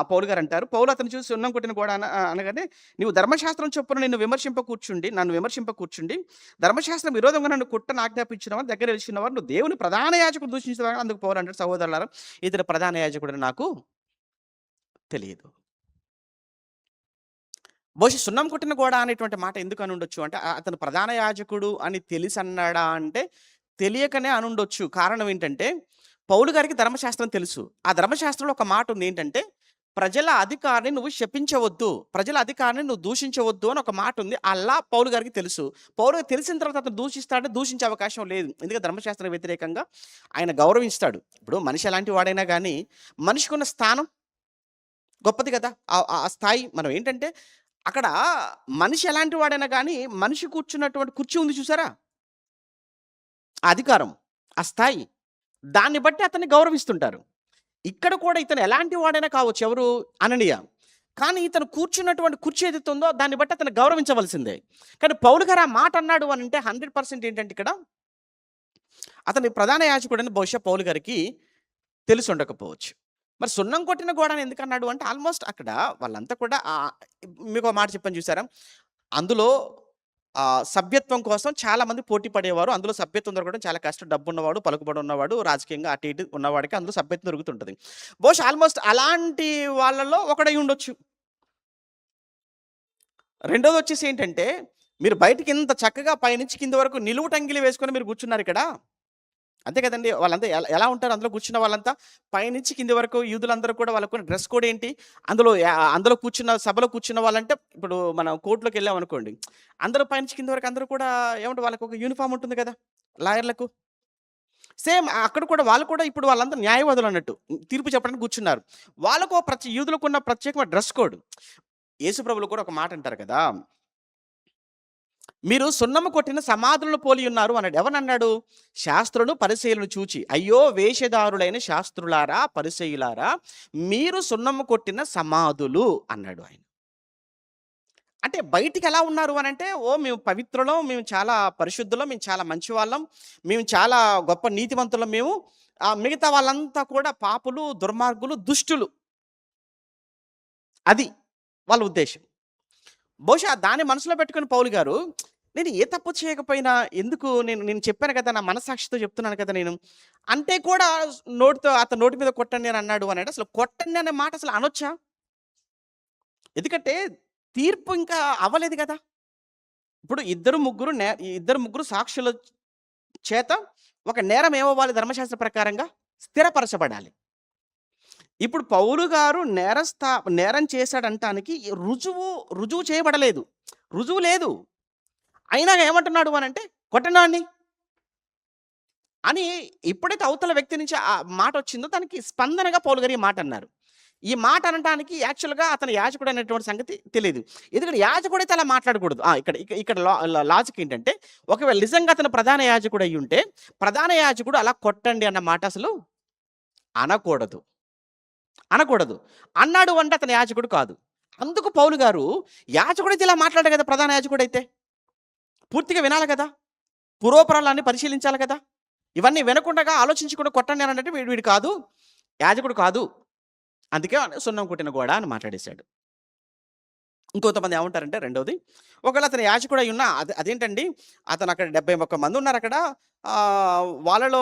పౌలు గారు అంటారు. పౌలు అతన్ని చూసి సున్నం కొట్టిన గోడ అనగానే నీవు ధర్మశాస్త్రం చొప్పున నన్ను విమర్శింప కూర్చుండి ధర్మశాస్త్రం విరోధంగా నన్ను కొట్టని ఆజ్ఞాపించినవారు దగ్గర నిలిచినవారు నువ్వు దేవుని ప్రధాన యాజకుడు దూషించిన అందుకు పౌలు అంటాడు, సహోదరులారా ఇతడు ప్రధాన యాజకుడని నాకు తెలియదు. బహుశా సున్నం కొట్టిన గోడ అనేటువంటి మాట ఎందుకు అనుండొచ్చు అంటే, అతను ప్రధాన యాజకుడు అని తెలిసన్నాడా అంటే, తెలియకనే అనుండొచ్చు. కారణం ఏంటంటే, పౌలు గారికి ధర్మశాస్త్రం తెలుసు. ఆ ధర్మశాస్త్రంలో ఒక మాట ఉంది ఏంటంటే, ప్రజల అధికారిని నువ్వు శపించవద్దు. ప్రజల అధికారిని నువ్వు దూషించవద్దు అని ఒక మాట ఉంది. అలా పౌలు గారికి తెలుసు. పౌలుకి తెలిసిన తర్వాత అతను దూషిస్తాడంటే దూషించే అవకాశం లేదు. ఎందుకంటే ధర్మశాస్త్రం వ్యతిరేకంగా ఆయన గౌరవిస్తాడు. ఇప్పుడు మనిషి ఎలాంటి వాడైనా గానీ, మనిషికున్న స్థానం గొప్పది కదా! ఆ స్థాయి మనం ఏంటంటే అక్కడ మనిషి ఎలాంటి వాడైనా గానీ, మనిషి కూర్చున్నటువంటి కుర్చీ ఉంది చూసారా? ఆ అధికారం, ఆ స్థాయి. దాన్ని బట్టి అతన్ని గౌరవిస్తుంటారు. ఇక్కడ కూడా ఇతను ఎలాంటి వాడైనా కావచ్చు. ఎవరు? అననీయ. కానీ ఇతను కూర్చున్నటువంటి కుర్చీ ఏదైతే ఉందో దాన్ని బట్టి అతను గౌరవించవలసిందే. కానీ పౌలు గారు ఆ మాట అన్నాడు అనంటే 100% ఏంటంటే ఇక్కడ అతని ప్రధాన యాజకుడని బహుశా పౌలు గారికి తెలిసుండకపోవచ్చు. మరి సున్నం కొట్టిన గోడని ఎందుకన్నాడు అంటే ఆల్మోస్ట్ అక్కడ వాళ్ళంతా కూడా మీకో మాట చెప్పాను చూసారా? అందులో సభ్యత్వం కోసం చాలామంది పోటీ పడేవారు. అందులో సభ్యత్వం దొరకడం చాలా కష్టం. డబ్బున్నవాడు, పలుకుబడి ఉన్నవాడు, రాజకీయంగా అటు ఇటు ఉన్నవాడికి అందులో సభ్యత్వం దొరుకుతుంటది. బహుశా ఆల్మోస్ట్ అలాంటి వాళ్ళలో ఒకడై ఉండొచ్చు. రెండోదొచ్చేసి ఏంటంటే, మీరు బయటికి ఇంత చక్కగా పైనుంచి కింద వరకు నిలువుటంగిలి వేసుకొని మీరు కూర్చున్నారిక్కడ. అంతే కదండీ! వాళ్ళంతా ఎలా ఉంటారు అందులో కూర్చున్న వాళ్ళంతా? పైనుంచి కింది వరకు యూదులందరూ కూడా వాళ్ళకున్న డ్రెస్ కోడ్ ఏంటి? అందులో కూర్చున్న సభలో కూర్చున్న వాళ్ళంటే ఇప్పుడు మనం కోర్ట్‌లోకి వెళ్ళామనుకోండి. అందరూ పైనుంచి కింది వరకు అందరూ కూడా ఏమంటే వాళ్ళకొక యూనిఫార్మ్ ఉంటుంది కదా! లాయర్‌లకు. సేమ్ అక్కడ కూడా వాళ్ళు కూడా ఇప్పుడు వాళ్ళంతా న్యాయవాదులు అన్నట్టు. తీర్పు చెప్పడానికి కూర్చున్నారు. వాళ్ళకో యూదులకున్న ప్రత్యేకమైన డ్రెస్ కోడ్. యేసు ప్రభువులు కూడా ఒక మాట అంటారు కదా! మీరు సున్నము కొట్టిన సమాధులను పోలి ఉన్నారు అన్నాడు. ఎవరన్నాడు? శాస్త్రులను పరిసయ్యులను చూచి, అయ్యో వేషధారులైన శాస్త్రులారా, పరిసయ్యులారా, మీరు సున్నము కొట్టిన సమాధులు అన్నాడు ఆయన. అంటే బయటికి ఎలా ఉన్నారు అనంటే, మేము పవిత్రులం, మేము చాలా పరిశుద్ధులం, మేము చాలా మంచివాళ్ళం, మేము చాలా గొప్ప నీతివంతులం మేము. మిగతా వాళ్ళంతా కూడా పాపులు, దుర్మార్గులు, దుష్టులు. అది వాళ్ళ ఉద్దేశం. బహుశా దాన్ని మనసులో పెట్టుకుని పౌలు గారు, నేను ఏ తప్పు చేయకపోయినా ఎందుకు నేను చెప్పాను కదా! నా మనస్సాక్షితో చెప్తున్నాను కదా నేను. అంటే కూడా అతని నోటి మీద కొట్టండి అని అన్నాడు అనంటే, అసలు కొట్టండి అనే మాట అసలు అనొచ్చా? ఎందుకంటే తీర్పు ఇంకా అవ్వలేదు కదా! ఇప్పుడు ఇద్దరు ముగ్గురు సాక్షుల చేత ఒక నేరం ఏమవ్వాలి ధర్మశాస్త్ర ప్రకారంగా? స్థిరపరచబడాలి. ఇప్పుడు పౌలు గారు నేరం చేశాడంటానికి రుజువు చేయబడలేదు. రుజువు లేదు. అయినా ఏమంటున్నాడు అనంటే, కొట్టండి అని ఎప్పుడైతే అవతల వ్యక్తి నుంచి ఆ మాట వచ్చిందో దానికి స్పందనగా పౌలు గారు ఈ మాట అన్నారు. ఈ మాట అనటానికి యాక్చువల్‌గా అతను యాజకుడు అనేటువంటి సంగతి తెలీదు. ఎందుకంటే యాజకుడైతే అలా మాట్లాడకూడదు. ఇక్కడ లాజిక్ ఏంటంటే, ఒకవేళ నిజంగా అతను ప్రధాన యాజకుడు అయ్యుంటే, ప్రధాన యాజకుడు అలా కొట్టండి అన్న మాట అసలు అనకూడదు. అన్నాడు అంటే అతను యాజకుడు కాదు. అందుకు పౌలు గారు యాజకుడైతే ఇలా మాట్లాడాడు కదా! ప్రధాన యాజకుడైతే. పూర్తిగా వినాలి కదా! పూర్వపురాలన్నీ పరిశీలించాలి కదా! ఇవన్నీ వినకుండగా ఆలోచించకుండా కొట్టండి అని అంటే వీడు కాదు, యాజకుడు కాదు. అందుకే సున్నం కొట్టిన గోడ అని మాట్లాడేశాడు. ఇంకొంతమంది ఏమంటారంటే రెండోది, ఒకవేళ అతను యాజకుడు అయ్యున్నా అదేంటండి అతను అక్కడ 71 మంది ఉన్నారక్కడ. వాళ్ళలో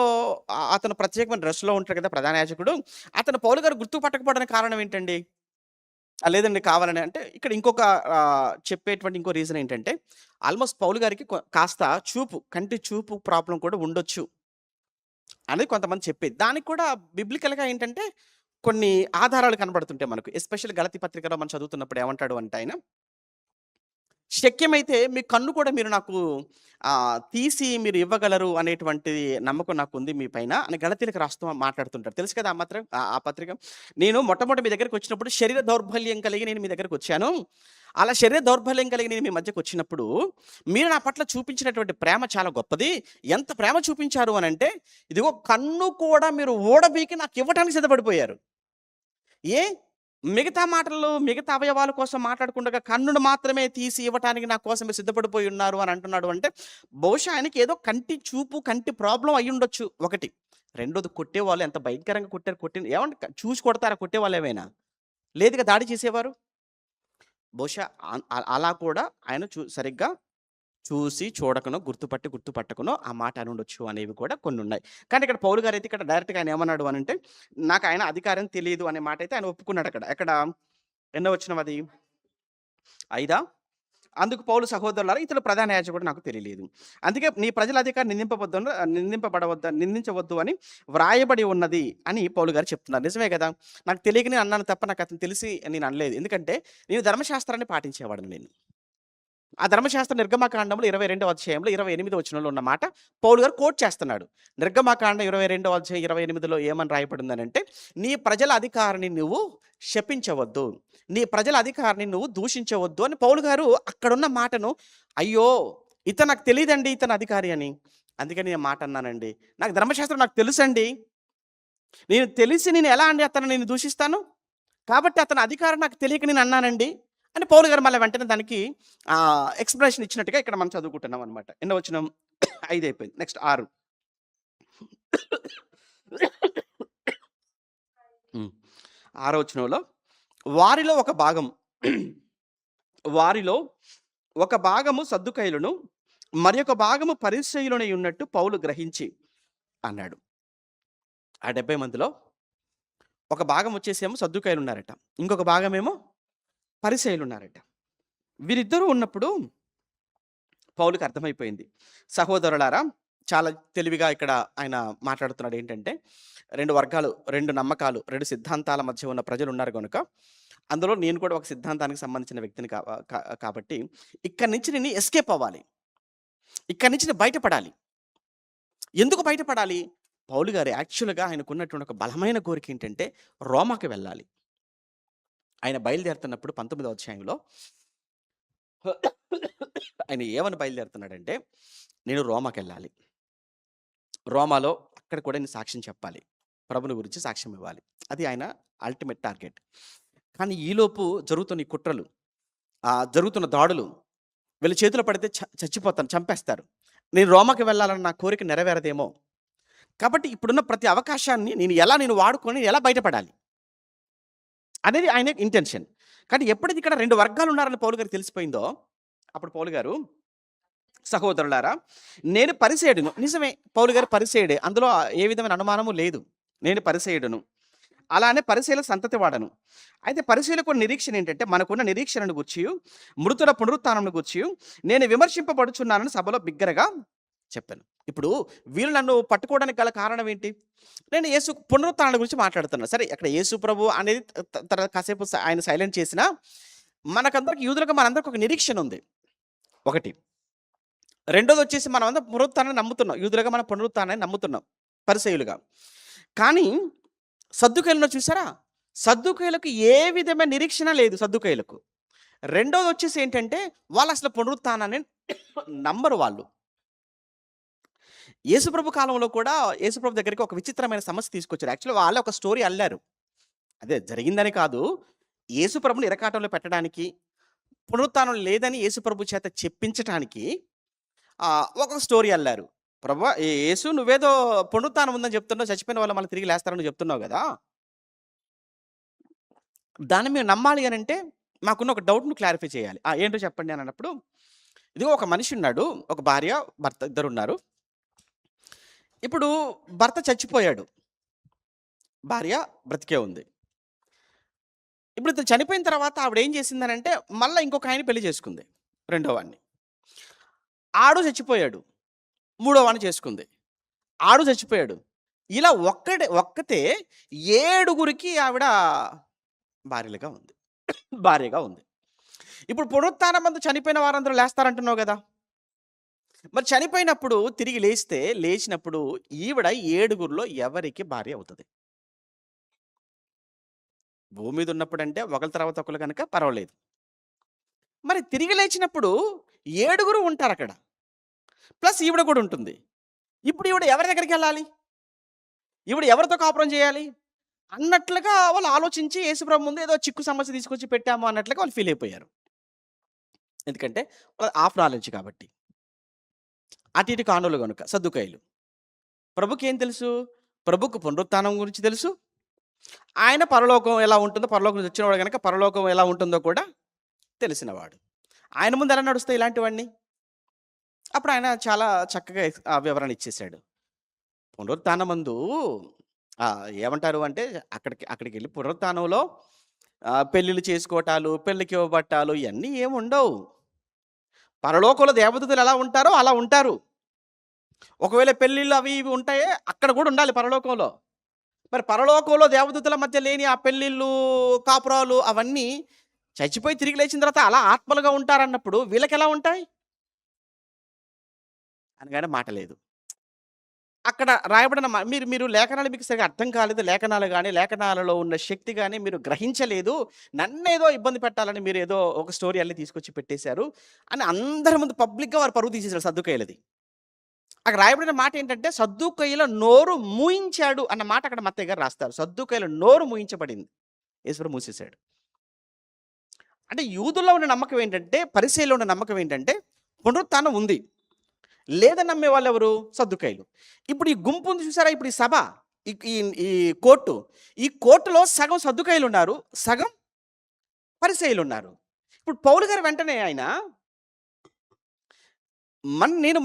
అతను ప్రత్యేకమైన డ్రెస్‌లో ఉంటాడు కదా ప్రధాన యాజకుడు. అతను పౌలు గారు గుర్తుపట్టకపోవడానికి కారణం ఏంటండి? లేదండి కావాలని అంటే ఇక్కడ చెప్పేటువంటి ఇంకో రీజన్ ఏంటంటే, ఆల్మోస్ట్ పౌలు గారికి కాస్త కంటి చూపు ప్రాబ్లమ్ కూడా ఉండొచ్చు అనేది కొంతమంది చెప్పేది. దానికి కూడా బిబ్లికల్‌గా ఏంటంటే కొన్ని ఆధారాలు కనబడుతుంటాయి మనకు. ఎస్పెషల్లీ గలతీ పత్రికలో మనం చదువుతున్నప్పుడు ఏమంటాడు అంటే ఆయన, శక్యమైతే మీ కన్ను కూడా మీరు నాకు తీసి మీరు ఇవ్వగలరు అనేటువంటి నమ్మకం నాకుంది మీ పైన అని గలతీలకు రాస్తూ మాట్లాడుతుంటారు. తెలుసు కదా ఆ పత్రిక. నేను మొట్టమొదటి మీ దగ్గరికి వచ్చినప్పుడు శరీర దౌర్బల్యం కలిగి నేను మీ దగ్గరికి వచ్చాను. అలా శరీర దౌర్బల్యం కలిగి నేను మీ మధ్యకు వచ్చినప్పుడు మీరు నా పట్ల చూపించినటువంటి ప్రేమ చాలా గొప్పది. ఎంత ప్రేమ చూపించారు అనంటే, ఇదిగో కన్ను కూడా మీరు ఊడబీకి నాకు ఇవ్వటానికి సిద్ధపడిపోయారు. మిగతా అవయవాల కోసం మాట్లాడకుండా కన్నును మాత్రమే తీసి ఇవ్వటానికి నా కోసం మీరు సిద్ధపడిపోయి ఉన్నారు అని అంటున్నాడు అంటే, బహుశా ఆయనకి ఏదో కంటి ప్రాబ్లం అయ్యుండొచ్చు ఒకటి. రెండోది కొట్టేవాళ్ళు ఎంత భయంకరంగా కొట్టారు. ఏమంటే చూసి కొడతారా కొట్టేవాళ్ళు ఏమైనా? లేదుగా దాడి చేసేవారు. బహుశా అలా కూడా ఆయన సరిగ్గా చూసి చూడకనో, గుర్తుపట్టకనో ఆ మాట అనుండొచ్చు అనేవి కూడా కొన్నున్నాయి. కానీ ఇక్కడ పౌలు గారైతే ఇక్కడ డైరెక్ట్‌గా ఆయన ఏమన్నాడు అనంటే, నాకు ఆయన అధికారం తెలీదు అనే మాట అయితే ఆయన ఒప్పుకున్నాడు అక్కడ. ఎన్నో వచనం అది? 5 అందుకు పౌలు సహోదరులారా, ఇతడు ప్రధాన యాజకుడు నాకు తెలియలేదు. అందుకే నీ ప్రజల అధికారం నిందించవద్దు అని వ్రాయబడి ఉన్నది అని పౌలు గారు చెప్తున్నారు. నిజమే కదా! నాకు తెలియక నేను అన్నాను తప్ప నాకు అతను తెలిసి నేను అనలేదు. ఎందుకంటే నేను ధర్మశాస్త్రాన్ని పాటించేవాడిని నేను. ఆ ధర్మశాస్త్ర నిర్గమకాండంలో 22వ అధ్యాయంలో 28వ వచనంలో ఉన్న మాట పౌలు గారు కోట్ చేస్తున్నాడు. నిర్గమకాండం 22వ అధ్యాయం 28లో ఏమని రాయబడిందనంటే, నీ ప్రజల అధికారిని నువ్వు శపించవద్దు, నీ ప్రజల అధికారిని నువ్వు దూషించవద్దు అని పౌలు గారు అక్కడున్న మాటను, అయ్యో ఇతను నాకు తెలియదండి ఇతను అధికారి అని, అందుకని నేను మాట అన్నానండి. నాకు ధర్మశాస్త్రం నాకు తెలుసండి, నేను తెలిసి నేను ఎలా అండి అతను నేను దూషిస్తాను? కాబట్టి అతని అధికారం నాకు తెలియక నేను అన్నానండి అని పౌలు గారు మళ్ళీ వెంటనే దానికి ఎక్స్ప్లెనేషన్ ఇచ్చినట్టుగా ఇక్కడ మనం చదువుకుంటున్నాం అనమాట. ఎన్నో వచనం 5 అయిపోయింది. నెక్స్ట్ 6. హ్మ్. 6వ వచనంలో వారిలో ఒక భాగం వారిలో ఒక భాగము సద్దుకైయులను మరియొక భాగము పరిసయ్యులనై ఉన్నట్టు పౌలు గ్రహించి అన్నాడు. ఆ 70 మందిలో ఒక భాగం వచ్చేసేమో సద్దుకైయులు ఉన్నారట. ఇంకొక భాగమేమో పరిసయ్యులు ఉన్నారట. వీరిద్దరూ ఉన్నప్పుడు పౌలుకి అర్థమైపోయింది. సహోదరులారా, చాలా తెలివిగా ఇక్కడ ఆయన మాట్లాడుతున్నాడు. ఏంటంటే 2 వర్గాలు, 2 నమ్మకాలు, 2 సిద్ధాంతాల మధ్య ఉన్న ప్రజలు ఉన్నారు గనుక, అందులో నేను కూడా ఒక సిద్ధాంతానికి సంబంధించిన వ్యక్తిని కాబట్టి ఇక్కడి నుంచి నేను ఎస్కేప్ అవ్వాలి. ఇక్కడి నుంచి నేను బయటపడాలి. ఎందుకు బయటపడాలి? పౌలు గారు యాక్చువల్‌గా ఆయనకున్నటువంటి ఒక బలమైన కోరిక ఏంటంటే రోమాకి వెళ్ళాలి. ఆయన బయలుదేరుతున్నప్పుడు 19వ అధ్యాయంలో ఆయన ఏమని బయలుదేరుతున్నాడంటే, నేను రోమాకెళ్ళాలి. రోమాలో అక్కడ కూడా నేను సాక్ష్యం చెప్పాలి. ప్రభుని గురించి సాక్ష్యం ఇవ్వాలి. అది ఆయన అల్టిమేట్ టార్గెట్. కానీ ఈలోపు జరుగుతున్న ఈ కుట్రలు, జరుగుతున్న దాడులు, వీళ్ళ చేతిలో పడితే చచ్చిపోతాను, చంపేస్తారు. నేను రోమాకి వెళ్ళాలన్న నా కోరిక నెరవేరదేమో. కాబట్టి ఇప్పుడున్న ప్రతి అవకాశాన్ని నేను వాడుకొని ఎలా బయటపడాలి అనేది ఆయన ఇంటెన్షన్. కానీ ఎప్పుడైతే ఇక్కడ 2 వర్గాలు ఉన్నారని పౌలు గారికి తెలిసిపోయిందో, అప్పుడు పౌలు గారు, సహోదరులారా, నేను పరిసేయుడును. నిజమే, పౌలు గారు పరిసేయుడే, అందులో ఏ విధమైన అనుమానము లేదు. నేను పరిసేయుడును, అలానే పరిసయ్యుల సంతతి వాడను. అయితే పరిసయ్యులకు నిరీక్షణ ఏంటంటే, మనకున్న నిరీక్షణను గూర్చియు మృతుల పునరుత్థానమును గూర్చియు నేను విమర్శింపబడుచున్నానని సభలో బిగ్గరగా చెప్పాను. ఇప్పుడు వీళ్ళు నన్ను పట్టుకోవడానికి గల కారణం ఏంటి? నేను యేసు పునరుత్థానం గురించి మాట్లాడుతున్నాను. సరే, అక్కడ యేసు ప్రభు అనేది తర్వాత కాసేపు ఆయన సైలెంట్ చేసినా, మనకందరికి, యూదులకు మనందరికి ఒక నిరీక్షణ ఉంది. ఒకటి. రెండోది వచ్చేసి మనమందరం పునరుత్థానాన్ని నమ్ముతున్నాం. యూదులుగా మనం పునరుత్థానాన్ని నమ్ముతున్నాం, పరిసయ్యులుగా. కానీ సద్దుకైయులను చూసారా? సద్దుకైయులకు ఏ విధమైన నిరీక్షణ లేదు. సద్దుకైయులకు రెండోది వచ్చేసి ఏంటంటే, వాళ్ళు అసలు పునరుత్థానాన్ని నమ్మరు. వాళ్ళు యేసుప్రభు కాలంలో కూడా యేసుప్రభు దగ్గరికి ఒక విచిత్రమైన సమస్య తీసుకొచ్చారు. యాక్చువల్లీ వాళ్ళే ఒక స్టోరీ అల్లారు. అదే జరిగిందని కాదు, యేసుప్రభుని ఇరకాటంలో పెట్టడానికి, పునరుత్థానం లేదని యేసుప్రభు చేత చెప్పించటానికి ఒక స్టోరీ అల్లారు. ప్రభువా, యేసు నువ్వేదో పునరుత్థానం ఉందని చెప్తున్నావు, చచ్చిపోయిన వాళ్ళు మళ్ళీ తిరిగి లేస్తారని చెప్తున్నావు కదా, దాన్ని మేము నమ్మాలి అని అంటే మాకున్న ఒక డౌట్ను క్లారిఫై చేయాలి. ఏంటో చెప్పండి అని అన్నప్పుడు, ఇదిగో ఒక మనిషి ఉన్నాడు, ఒక భార్య భర్త ఇద్దరు ఉన్నారు. ఇప్పుడు భర్త చచ్చిపోయాడు, భార్య బ్రతికే ఉంది. ఇప్పుడు ఇతను చనిపోయిన తర్వాత ఆవిడ ఏం చేసిందనంటే, మళ్ళీ ఇంకొక ఆయన పెళ్లి చేసుకుంది, రెండో వాడిని. ఆడు చచ్చిపోయాడు, మూడో వాడిని చేసుకుంది. ఆడు చచ్చిపోయాడు. ఇలా ఒక్కతే 7గురికి ఆవిడ భార్యగా ఉంది. ఇప్పుడు పునరుత్థానం మందు చనిపోయిన వారందరూ లేస్తారంటున్నావు కదా, మరి చనిపోయినప్పుడు తిరిగి లేచినప్పుడు ఈవిడ 7గురిలో ఎవరికి భార్య అవుతుంది? భూమి మీద ఉన్నప్పుడు అంటే ఒకరి తర్వాత ఒకరు కనుక పర్వాలేదు. మరి తిరిగి లేచినప్పుడు 7గురు ఉంటారు అక్కడ, ప్లస్ ఈవిడ కూడా ఉంటుంది. ఇప్పుడు ఈవిడ ఎవరి దగ్గరికి వెళ్ళాలి? ఈవిడ ఎవరితో కాపురం చేయాలి అన్నట్లుగా వాళ్ళు ఆలోచించి యేసుప్రభు ముందు ఏదో చిక్కు సమస్య తీసుకొచ్చి పెట్టాము అన్నట్లుగా వాళ్ళు ఫీల్ అయిపోయారు. ఎందుకంటే హాఫ్ నాలెడ్జ్ కాబట్టి. అటు ఇటు కానులు కనుక సద్దుకైయులు. ప్రభుకి ఏం తెలుసు? ప్రభుకు పునరుత్థానం గురించి తెలుసు. ఆయన పరలోకం ఎలా ఉంటుందో, పరలోకం నుంచి వచ్చినవాడు కనుక పరలోకం ఎలా ఉంటుందో కూడా తెలిసినవాడు. ఆయన ముందు ఎలా నడుస్తాయి ఇలాంటివన్నీ? అప్పుడు ఆయన చాలా చక్కగా వివరణ ఇచ్చేశాడు. పునరుత్థానమందు ఏమంటారు అంటే, అక్కడికి వెళ్ళి పునరుత్థానంలో పెళ్ళిళ్ళు చేసుకోవటాలు, పెళ్ళికి ఇవ్వబట్టాలు ఇవన్నీ ఏమి ఉండవు. పరలోకంలో దేవదూతలు ఎలా ఉంటారో అలా ఉంటారు. ఒకవేళ పెళ్ళిళ్ళు అవి ఇవి ఉంటాయే, అక్కడ కూడా ఉండాలి పరలోకంలో. మరి పరలోకంలో దేవదూతల మధ్య లేని ఆ పెళ్ళిళ్ళు, కాపురాలు అవన్నీ చచ్చిపోయి తిరిగి లేచిన తర్వాత అలా ఆత్మలుగా ఉంటారన్నప్పుడు వీళ్ళకి ఎలా ఉంటాయి అనగానే మాట లేదు. అక్కడ రాయబడిన మీరు లేఖనాలు మీకు సరిగా అర్థం కాలేదు, లేఖనాలు కానీ లేఖనాలలో ఉన్న శక్తి కానీ మీరు గ్రహించలేదు, నన్నేదో ఇబ్బంది పెట్టాలని మీరు ఏదో ఒక స్టోరీ అల్లి తీసుకొచ్చి పెట్టేశారు అని అందరి ముందు పబ్లిక్గా వారు పరువు తీసేశారు సద్దుకైయులది. అక్కడ రాయబడిన మాట ఏంటంటే, సద్దుకైయుల నోరు మూయించాడు అన్న మాట అక్కడ మత్తయి గారు రాస్తారు. సద్దుకైయుల నోరు మూయించబడింది. యేసుప్రభు మూసేశాడు. అంటే యూదుల్లో ఉన్న నమ్మకం ఏంటంటే, పరిసయ్యుల్లో ఉన్న నమ్మకం ఏంటంటే, పునరుత్థానం ఉంది. లేదని నమ్మే వాళ్ళెవరు? సద్దుకయ్యులు. ఇప్పుడు ఈ గుంపు ఉంది చూసారా? ఇప్పుడు ఈ సభ, ఈ ఈ ఈ కోర్టు. ఈ కోర్టులో సగం సద్దుకయ్యులున్నారు, సగం పరిసయ్యులున్నారు. ఇప్పుడు పౌలు గారు వెంటనే ఆయన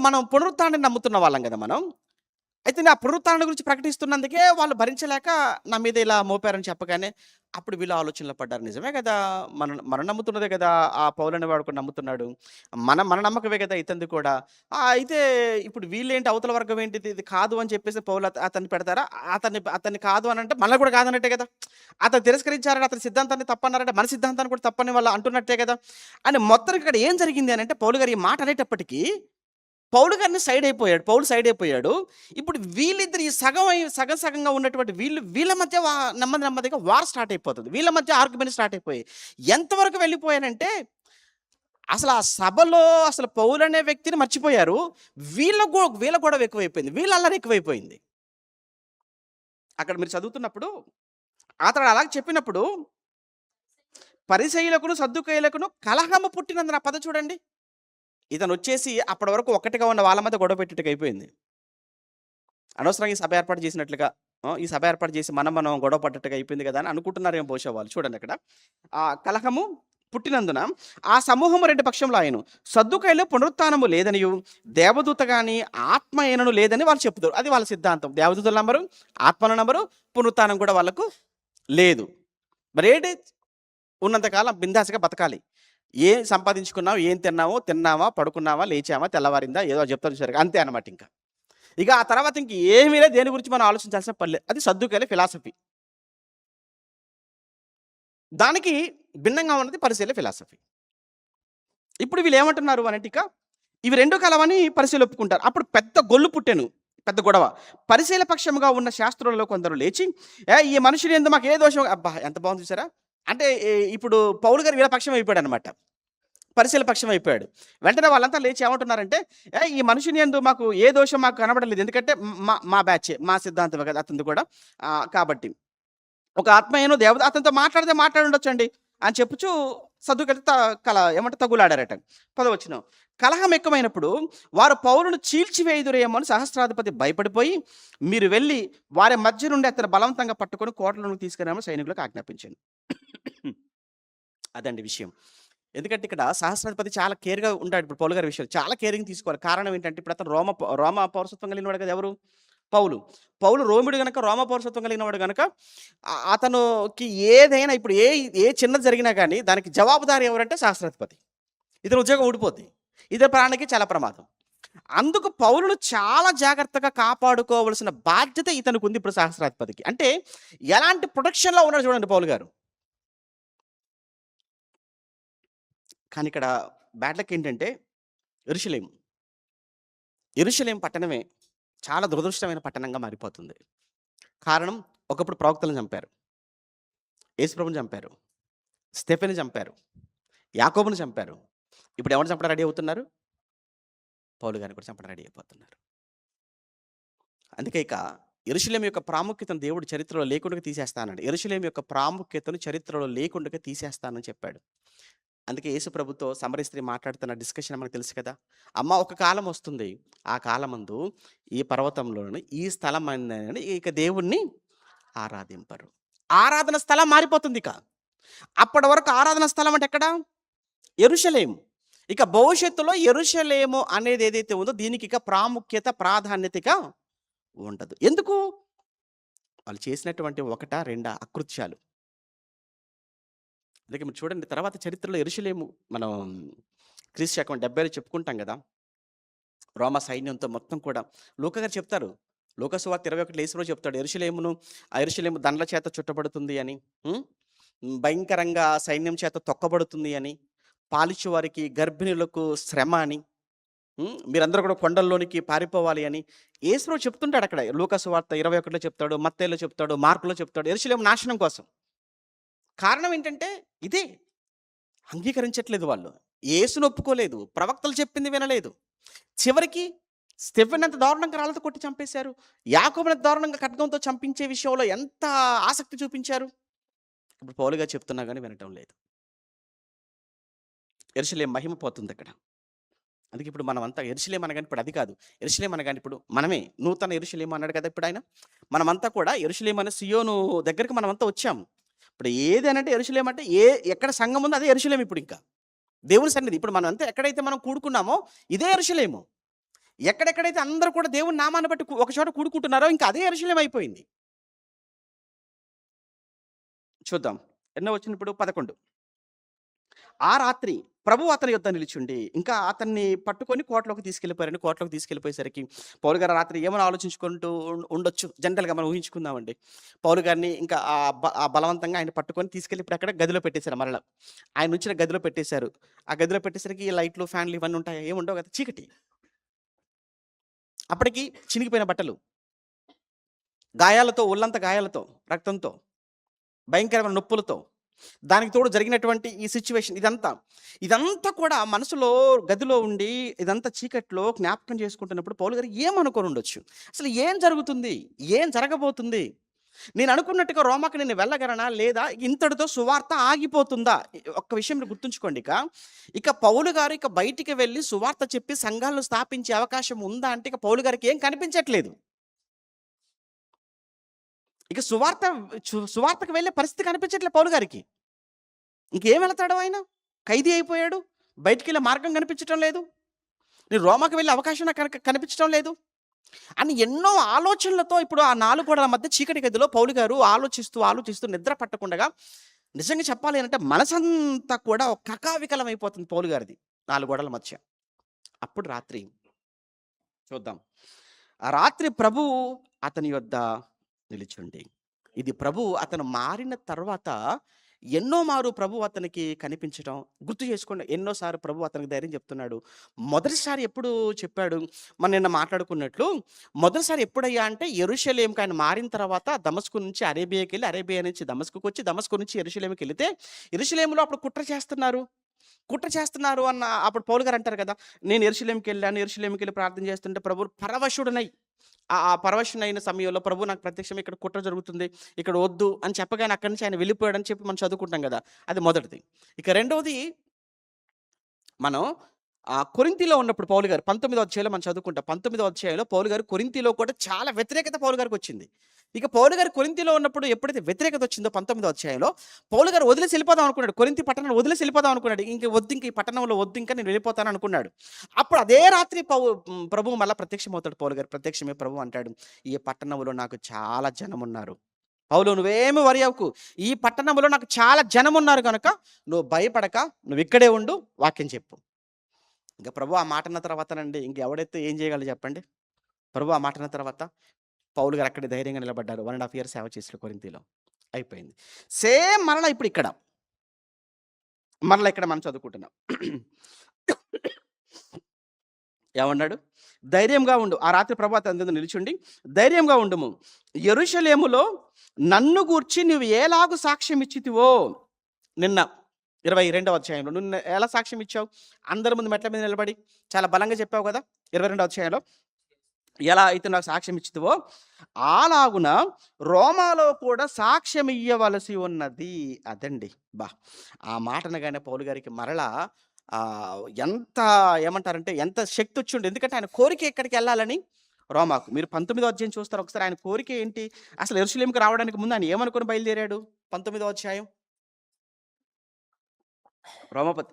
మనం పునరుత్థానాన్ని నమ్ముతున్న వాళ్ళం గదా మనం. అయితే నా పునరుత్థానం గురించి ప్రకటిస్తున్నందుకే వాళ్ళు భరించలేక నా మీద ఇలా మోపారని చెప్పగానే, అప్పుడు వీళ్ళు ఆలోచనలో పడ్డారు. నిజమే గదా! మనం నమ్ముతున్నదే గదా! ఆ పౌలనే వాడు కూడా నమ్ముతున్నాడు. మన మన నమ్మకమే గదా ఇతనిది కూడా. అయితే ఇప్పుడు వీళ్ళేంటి, అవతల వర్గం ఏంటిది, ఇది కాదు అని చెప్పేసి పౌలు అతన్ని పెడతారా? అతన్ని కాదు అనంటే మనల్ని కూడా కాదన్నట్టే గదా! అతను తిరస్కరించారని, అతని సిద్ధాంతాన్ని తప్పన్నారంటే మన సిద్ధాంతాన్ని కూడా తప్పని వాళ్ళు అంటున్నట్టే గదా! అని మొత్తానికి ఇక్కడ ఏం జరిగింది అనంటే, పౌలు గారు ఈ మాట అనేటప్పటికి పౌలు గారిని పౌలు సైడ్ అయిపోయాడు. ఇప్పుడు వీళ్ళిద్దరు ఈ సగం సగంగా ఉన్నటువంటి వీళ్ళ మధ్య నెమ్మదిగా వార్ స్టార్ట్ అయిపోతుంది. వీళ్ళ మధ్య ఆర్గ్యుమెంట్ స్టార్ట్ అయిపోయాయి. ఎంతవరకు వెళ్ళిపోయారంటే, అసలు ఆ సభలో అసలు పౌలు అనే వ్యక్తిని మర్చిపోయారు. వీళ్ళ గొడవ ఎక్కువైపోయింది. వీళ్ళ అల్లరి ఎక్కువైపోయింది. అక్కడ మీరు చదువుతున్నప్పుడు అతడు అలాగ చెప్పినప్పుడు పరిసయ్యులకును సద్దుకయ్యులకును కలహము పుట్టినందున, ఆ పదం చూడండి. ఇతనొచ్చేసి అప్పటి వరకు ఒక్కటిగా ఉన్న వాళ్ళ మధ్య గొడవ పెట్టేట్టుగా అయిపోయింది. అనవసరంగా ఈ సభ ఏర్పాటు చేసినట్లుగా, ఈ సభ ఏర్పాటు చేసి మనం గొడవ పడ్డట్టుగా అయిపోయింది కదా అని అనుకుంటున్నారేమో బహుశా వాళ్ళు. చూడండి అక్కడ. ఆ కలహము పుట్టినందున ఆ సమూహము 2 పక్షంలో ఆయను. సద్దుకయ్యులు పునరుత్థానము లేదనియు, దేవదూత గాని ఆత్మ అయినను లేదని వాళ్ళు చెప్తారు. అది వాళ్ళ సిద్ధాంతం. దేవదూతల నంబరు, ఆత్మల నంబరు, పునరుత్థానం కూడా వాళ్ళకు లేదు. మరేంటి, ఉన్నంతకాలం బిందాస్‌గా బతకాలి. ఏం సంపాదించుకున్నావు, ఏం తిన్నావా, పడుకున్నావా, లేచామా, తెల్లవారిందా, ఏదో చెప్తారు చూసారుగా, అంతే అనమాట ఇంకా. ఇక ఆ తర్వాత ఇంక ఏమీ లేదు, దేని గురించి మనం ఆలోచించాల్సిన పని లేదు. అది సద్దుకయ్యుల ఫిలాసఫీ. దానికి భిన్నంగా ఉన్నది పరిసయ్యుల ఫిలాసఫీ. ఇప్పుడు వీళ్ళేమంటున్నారు అనంటే, ఇవి 2 కలవని పరిసయ్యులు ఒప్పుకుంటారు. అప్పుడు పెద్ద గొల్లు పుట్టెను, పెద్ద గొడవ. పరిసయ్యుల పక్షముగా ఉన్న శాస్త్రులలో కొందరు లేచి, ఈ మనుషుని యందు మాకు ఏ దోషం, అబ్బా ఎంత బాగుంది చూసారా? అంటే ఇప్పుడు పౌలు గారు వీళ్ళ పక్షం అయిపోయాడనమాట. పరిసయ్యుల పక్షం అయిపోయాడు. వెంటనే వాళ్ళంతా లేచి ఏమంటున్నారంటే, ఈ మనుషుని యందు మాకు ఏ దోషం మాకు కనబడలేదు. ఎందుకంటే మా బ్యాచే, మా సిద్ధాంతమే కదా అతనిది కూడా. కాబట్టి ఒక ఆత్మయను దేవత అతనితో మాట్లాడితే మాట్లాడుండొచ్చండి అని చెప్పుచు సద్దుకయ్యులు తగులాడారట. 10వ వచనం. కలహం ఎక్కువైనప్పుడు వారు పౌలును చీల్చివేయుదురేమో అని సహస్రాధిపతి భయపడిపోయి, మీరు వెళ్ళి వారి మధ్య నుండి అతను బలవంతంగా పట్టుకొని కోటలోనికి తీసుకురామని సైనికులకు ఆజ్ఞాపించాను. అదండి విషయం. ఎందుకంటే ఇక్కడ సహస్రాధిపతి చాలా కేర్‌గా ఉంటాడు. ఇప్పుడు పౌలు గారి విషయంలో చాలా కేరింగ్ తీసుకోవాలి. కారణం ఏంటంటే, ఇప్పుడు అతను రోమా పౌరసత్వం కలిగినవాడు కదా. ఎవరు? పౌలు. పౌలు రోమిడు గనక, రోమా పౌరసత్వం కలిగినవాడు గనక అతనుకి ఏదైనా ఇప్పుడు ఏ చిన్నది జరిగినా గానీ దానికి జవాబుదారీ ఎవరంటే సహస్రాధిపతి. ఇతని ఉద్యోగం ఊడిపోద్ది. ఇతని ప్రాణానికి చాలా ప్రమాదం. అందుకు పౌలును చాలా జాగ్రత్తగా కాపాడుకోవాల్సిన బాధ్యత ఇతనికుంది ఇప్పుడు సహస్రాధిపతికి. అంటే ఎలాంటి ప్రొటెక్షన్‌లో ఉన్నాడు చూడండి పౌలు గారు. కానీ ఇక్కడ బ్యాడ్ లక్ ఏంటంటే, యెరూషలేము పట్టణమే చాలా దురదృష్టమైన పట్టణంగా మారిపోతుంది. కారణం, ఒకప్పుడు ప్రవక్తలను చంపారు, యేసుప్రభుని చంపారు, స్టెఫెనుని చంపారు, యాకోబుని చంపారు. ఇప్పుడు ఎవరిని చంపడానికి రెడీ అవుతున్నారు? పౌలు గారిని కూడా చంపడానికి రెడీ అయిపోతున్నారు. అందుకే ఇక యెరూషలేము యొక్క ప్రాముఖ్యతను దేవుడు చరిత్రలో లేకుండా తీసేస్తానన్నాడు. యెరూషలేము యొక్క ప్రాముఖ్యతను చరిత్రలో లేకుండా తీసేస్తానని చెప్పాడు. అందుకే యేసు ప్రభుతో సమరయ స్త్రీ మాట్లాడుతున్న డిస్కషన్ మనకు తెలుసు కదా. అమ్మ, ఒక కాలం వస్తుంది, ఆ కాలమందు ఈ పర్వతంలోని ఈ స్థలం ఇక దేవుణ్ణి ఆరాధింపరు. ఆరాధన స్థలం మారిపోతుంది ఇక. అప్పటి వరకు ఆరాధన స్థలం అంటే ఎక్కడ? యెరూషలేము. ఇక భవిష్యత్తులో యెరూషలేము అనేది ఏదైతే ఉందో దీనికి ఇక ప్రాముఖ్యత, ప్రాధాన్యత ఇక ఉండదు. ఎందుకు? వాళ్ళు చేసినటువంటి 1, 2 అకృత్యాలు. అందుకే మీరు చూడండి, తర్వాత చరిత్రలో యెరూషలేము మనం క్రీస్తు శకం 70లో చెప్పుకుంటాం కదా. రోమా సైన్యంతో మొత్తం కూడా లూకా గారు చెప్తారు. లూకా సువార్త 21లో యేసుప్రభు చెప్తాడు, యెరూషలేము దండ్ల చేత చుట్టబడుతుంది అని, భయంకరంగా సైన్యం చేత తొక్కబడుతుంది అని, పాలిచ్చు వారికి, గర్భిణులకు శ్రమ అని, మీరందరూ కూడా కొండల్లోనికి పారిపోవాలి అని యేసుప్రభు చెప్తుంటాడు అక్కడ. లూకా సువార్త 21లో చెప్తాడు, మత్తయిలో చెప్తాడు, మార్కులో చెప్తాడు, యెరూషలేము నాశనం కోసం. కారణం ఏంటంటే ఇదే, అంగీకరించట్లేదు వాళ్ళు. యేసును ఒప్పుకోలేదు, ప్రవక్తలు చెప్పింది వినలేదు. చివరికి స్టెఫెన్ ఎంత దారుణంగా రాళ్ళతో కొట్టి చంపేశారు. యాకోబుని ఎంత దారుణంగా ఖడ్గంతో చంపించే విషయంలో ఎంత ఆసక్తి చూపించారు. ఇప్పుడు పౌలు గారు చెప్తున్నా గాని వినటం లేదు. యెరూషలేము మహిమ పోతుందక్కడ. అందుకే ఇప్పుడు మనమంతా యెరూషలేము అనగానే ఇప్పుడు అది కాదు. యెరూషలేము అనగానే ఇప్పుడు మనమే నూతన యెరూషలేము అన్నాడు కదా! ఇప్పుడాయన. మనమంతా కూడా యెరూషలేము అనే సీయోను దగ్గరికి మనమంతా వచ్చాము. ఇప్పుడు ఏది అనంటే యెరూషలేము అంటే ఎక్కడ సంఘం ఉందో అదే యెరూషలేము ఇప్పుడింకా. దేవుని సన్నిధి. ఇప్పుడు మనమంతా ఎక్కడైతే మనం కూడుకున్నామో ఇదే యెరూషలేము. ఎక్కడెక్కడైతే అందరూ కూడా దేవుని నామాన్ని బట్టి ఒక చోట కూడుకుంటున్నారో ఇంకా అదే యెరూషలేము అయిపోయింది. చూద్దాం. ఎన్నో వచనం ఇప్పుడు 11. ఆ రాత్రి ప్రభువు అతని యొద్ద నిలిచుండి, ఇంకా అతన్ని పట్టుకొని కోటలోకి తీసుకెళ్ళిపోయారండి. కోటలోకి తీసుకెళ్ళిపోయేసరికి పౌలు గారు ఆ రాత్రి ఏమని ఆలోచించుకుంటూ ఉండొచ్చు. జనరల్‌గా మనం ఊహించుకుందామండి. పౌలు గారిని ఇంకా బలవంతంగా ఆయన పట్టుకొని తీసుకెళ్ళి ఇప్పుడు అక్కడ గదిలో పెట్టేసారు మరలా. ఆయన ఉంచిన గదిలో పెట్టేశారు. ఆ గదిలో పెట్టేసరికి లైట్లు, ఫ్యాన్‌లు ఇవన్నీ ఉంటాయా? ఏమి ఉండవు కదా! చీకటి. అప్పటికి చినిగిపోయిన బట్టలు, గాయాలతో ఒళ్ళంతా గాయాలతో, రక్తంతో, భయంకరమైన నొప్పులతో, దానికి తోడు జరిగినటువంటి ఈ సిట్యుయేషన్ ఇదంతా కూడా మనసులో గదిలో ఉండి ఇదంతా చీకట్లో జ్ఞాపకం చేసుకుంటున్నప్పుడు పౌలు గారు ఏమనుకొని ఉండొచ్చు? అసలు ఏం జరుగుతుంది? ఏం జరగబోతుంది? నేను అనుకున్నట్టుగా రోమాకి నేను వెళ్ళగలనా? లేదా ఇంతటితో సువార్త ఆగిపోతుందా? ఒక్క విషయం మీరు గుర్తుంచుకోండి ఇక పౌలు గారు ఇక బయటికి వెళ్లి సువార్త చెప్పి సంఘాలను స్థాపించే అవకాశం ఉందా అంటే ఇక పౌలు గారికి ఏం కనిపించట్లేదు. ఇక సువార్తకు వెళ్ళే పరిస్థితి కనిపించట్లేదు పౌలు గారికి. ఇంకేం వెళతాడు ఆయన? ఖైదీ అయిపోయాడు. బయటికెళ్ళే మార్గం కనిపించటం లేదు. నేను రోమాకి వెళ్ళే అవకాశం నాకు కనిపించటం లేదు. అని ఎన్నో ఆలోచనలతో ఇప్పుడు ఆ 4 గోడల మధ్య చీకటి గదిలో పౌలు గారు ఆలోచిస్తూ నిద్ర పట్టకుండగా నిజంగా చెప్పాలి అనంటే మనసంతా కూడా ఒక కకావికలం అయిపోతుంది పౌలు గారిది 4 గోడల మధ్య. అప్పుడు రాత్రి చూద్దాం. ఆ రాత్రి ప్రభువు అతని యొద్ద నిలుచుండి. ఇది ప్రభువు అతను మారిన తర్వాత ఎన్నో మారు ప్రభువు అతనికి కనిపించటం గుర్తు చేసుకోండి. ఎన్నోసార్లు ప్రభువు అతనికి ధైర్యం చెప్తున్నాడు. మొదటిసారి ఎప్పుడు చెప్పాడు? మనం నిన్న మాట్లాడుకున్నట్లు మొదటిసారి ఎప్పుడయ్యా అంటే యెరూషలేముకి ఆయన మారిన తర్వాత దమస్కు నుంచి అరేబియాకెళ్ళి, అరేబియా నుంచి దమస్కుకొచ్చి, దమస్కు నుంచి యెరూషలేముకెళితే యెరూషలేములో అప్పుడు కుట్ర చేస్తున్నారు అన్న అప్పుడు పౌలు గారు అంటారు కదా! నేను యెరూషలేముకెళ్ళాను. యెరూషలేముకెళ్ళి ప్రార్థన చేస్తుంటే ప్రభువు పరవశుడనై ఆ పరవశుడైన సమయంలో ప్రభువు నాకు ప్రత్యక్షమై ఇక్కడ కుట్ర జరుగుతుంది. ఇక్కడ వద్దు అని చెప్పగానే అక్కడి నుంచి ఆయన వెళ్ళిపోయాడని చెప్పి మనం చదువుకుంటాం గదా! అది మొదటిది. ఇక రెండవది మనం కొరింథీలో ఉన్నప్పుడు పౌలు గారు 19వ అధ్యాయంలో మనం చదువుకుంటాం. 19వ అధ్యాయంలో పౌలు గారు కొరింథీలో కూడా చాలా వ్యతిరేకత పౌలు గారికొచ్చింది. ఇక పౌలు గారు కొరింథీలో ఉన్నప్పుడు ఎప్పుడైతే వ్యతిరేకత వచ్చిందో 19వ అధ్యాయంలో పౌలు గారు వదిలేసి వెళ్ళిపోదాం అనుకున్నాడు. కొరింథీ పట్టణాన్ని వదిలేసి వెళ్ళిపోదాం అనుకున్నాడు. ఇంక ఈ పట్టణంలో వద్దు ఇంకా నేను వెళ్ళిపోతాను అనుకున్నాడు. అప్పుడు అదే రాత్రి ప్రభువు మళ్ళా ప్రత్యక్షమవుతాడు పౌలు గారు. ప్రత్యక్షమే ప్రభువు అంటాడు, "ఈ పట్టణంలో నాకు చాలా జనమున్నారు. పౌలు నువ్వేమి వరి అవ్వకు. ఈ పట్టణంలో నాకు చాలా జనమున్నారు గనుక నువ్వు భయపడక నువ్వు ఇక్కడే ఉండు వాక్యం చెప్పు." ఇంక ప్రభు ఆ మాట అన్న తర్వాతనండి ఇంకెవడైతే ఏం చేయగలడు చెప్పండి? ప్రభు ఆ మాట అన్న తర్వాత పౌలు గారు అక్కడే ధైర్యంగా నిలబడ్డారు. 1 ½ ఇయర్ సేవ చేసారు కొరింథీలో. అయిపోయింది. సేమ్ మరలా ఇప్పుడు ఇక్కడ. మరలా ఇక్కడ మనం చదువుకుంటున్నాం. ఏమన్నాడు? ధైర్యంగా ఉండు. ఆ రాత్రి ప్రభు అతని దగ్గర నిలుచుండి ధైర్యంగా ఉండుము. యెరూషలేములో నన్ను గూర్చి నువ్వు ఎలాగు సాక్ష్యం ఇచ్చితివో నిన్న 22వ అధ్యాయంలో నువ్వు ఎలా సాక్ష్యం ఇచ్చావు? అందరి ముందు మెట్ల మీద నిలబడి చాలా బలంగా చెప్పావు కదా! 22వ అధ్యాయంలో ఎలా అయితే నాకు సాక్ష్యం ఇచ్చితివో అలాగున రోమాలో కూడా సాక్ష్యం ఇయ్యవలసి ఉన్నది. అదండి. ఆ మాట అనగానే పౌలు గారికి మరలా ఎంత ఏమంటారంటే ఎంత శక్తి వచ్చిండు. ఎందుకంటే ఆయన కోరిక ఎక్కడికెళ్ళాలని రోమాకు. మీరు 19వ అధ్యాయం చూస్తారు ఒకసారి. ఆయన కోరిక ఏంటి? అసలు యెరూషలేముకి రావడానికి ముందు ఆయన ఏమనుకొని బయలుదేరాడు? 19వ అధ్యాయం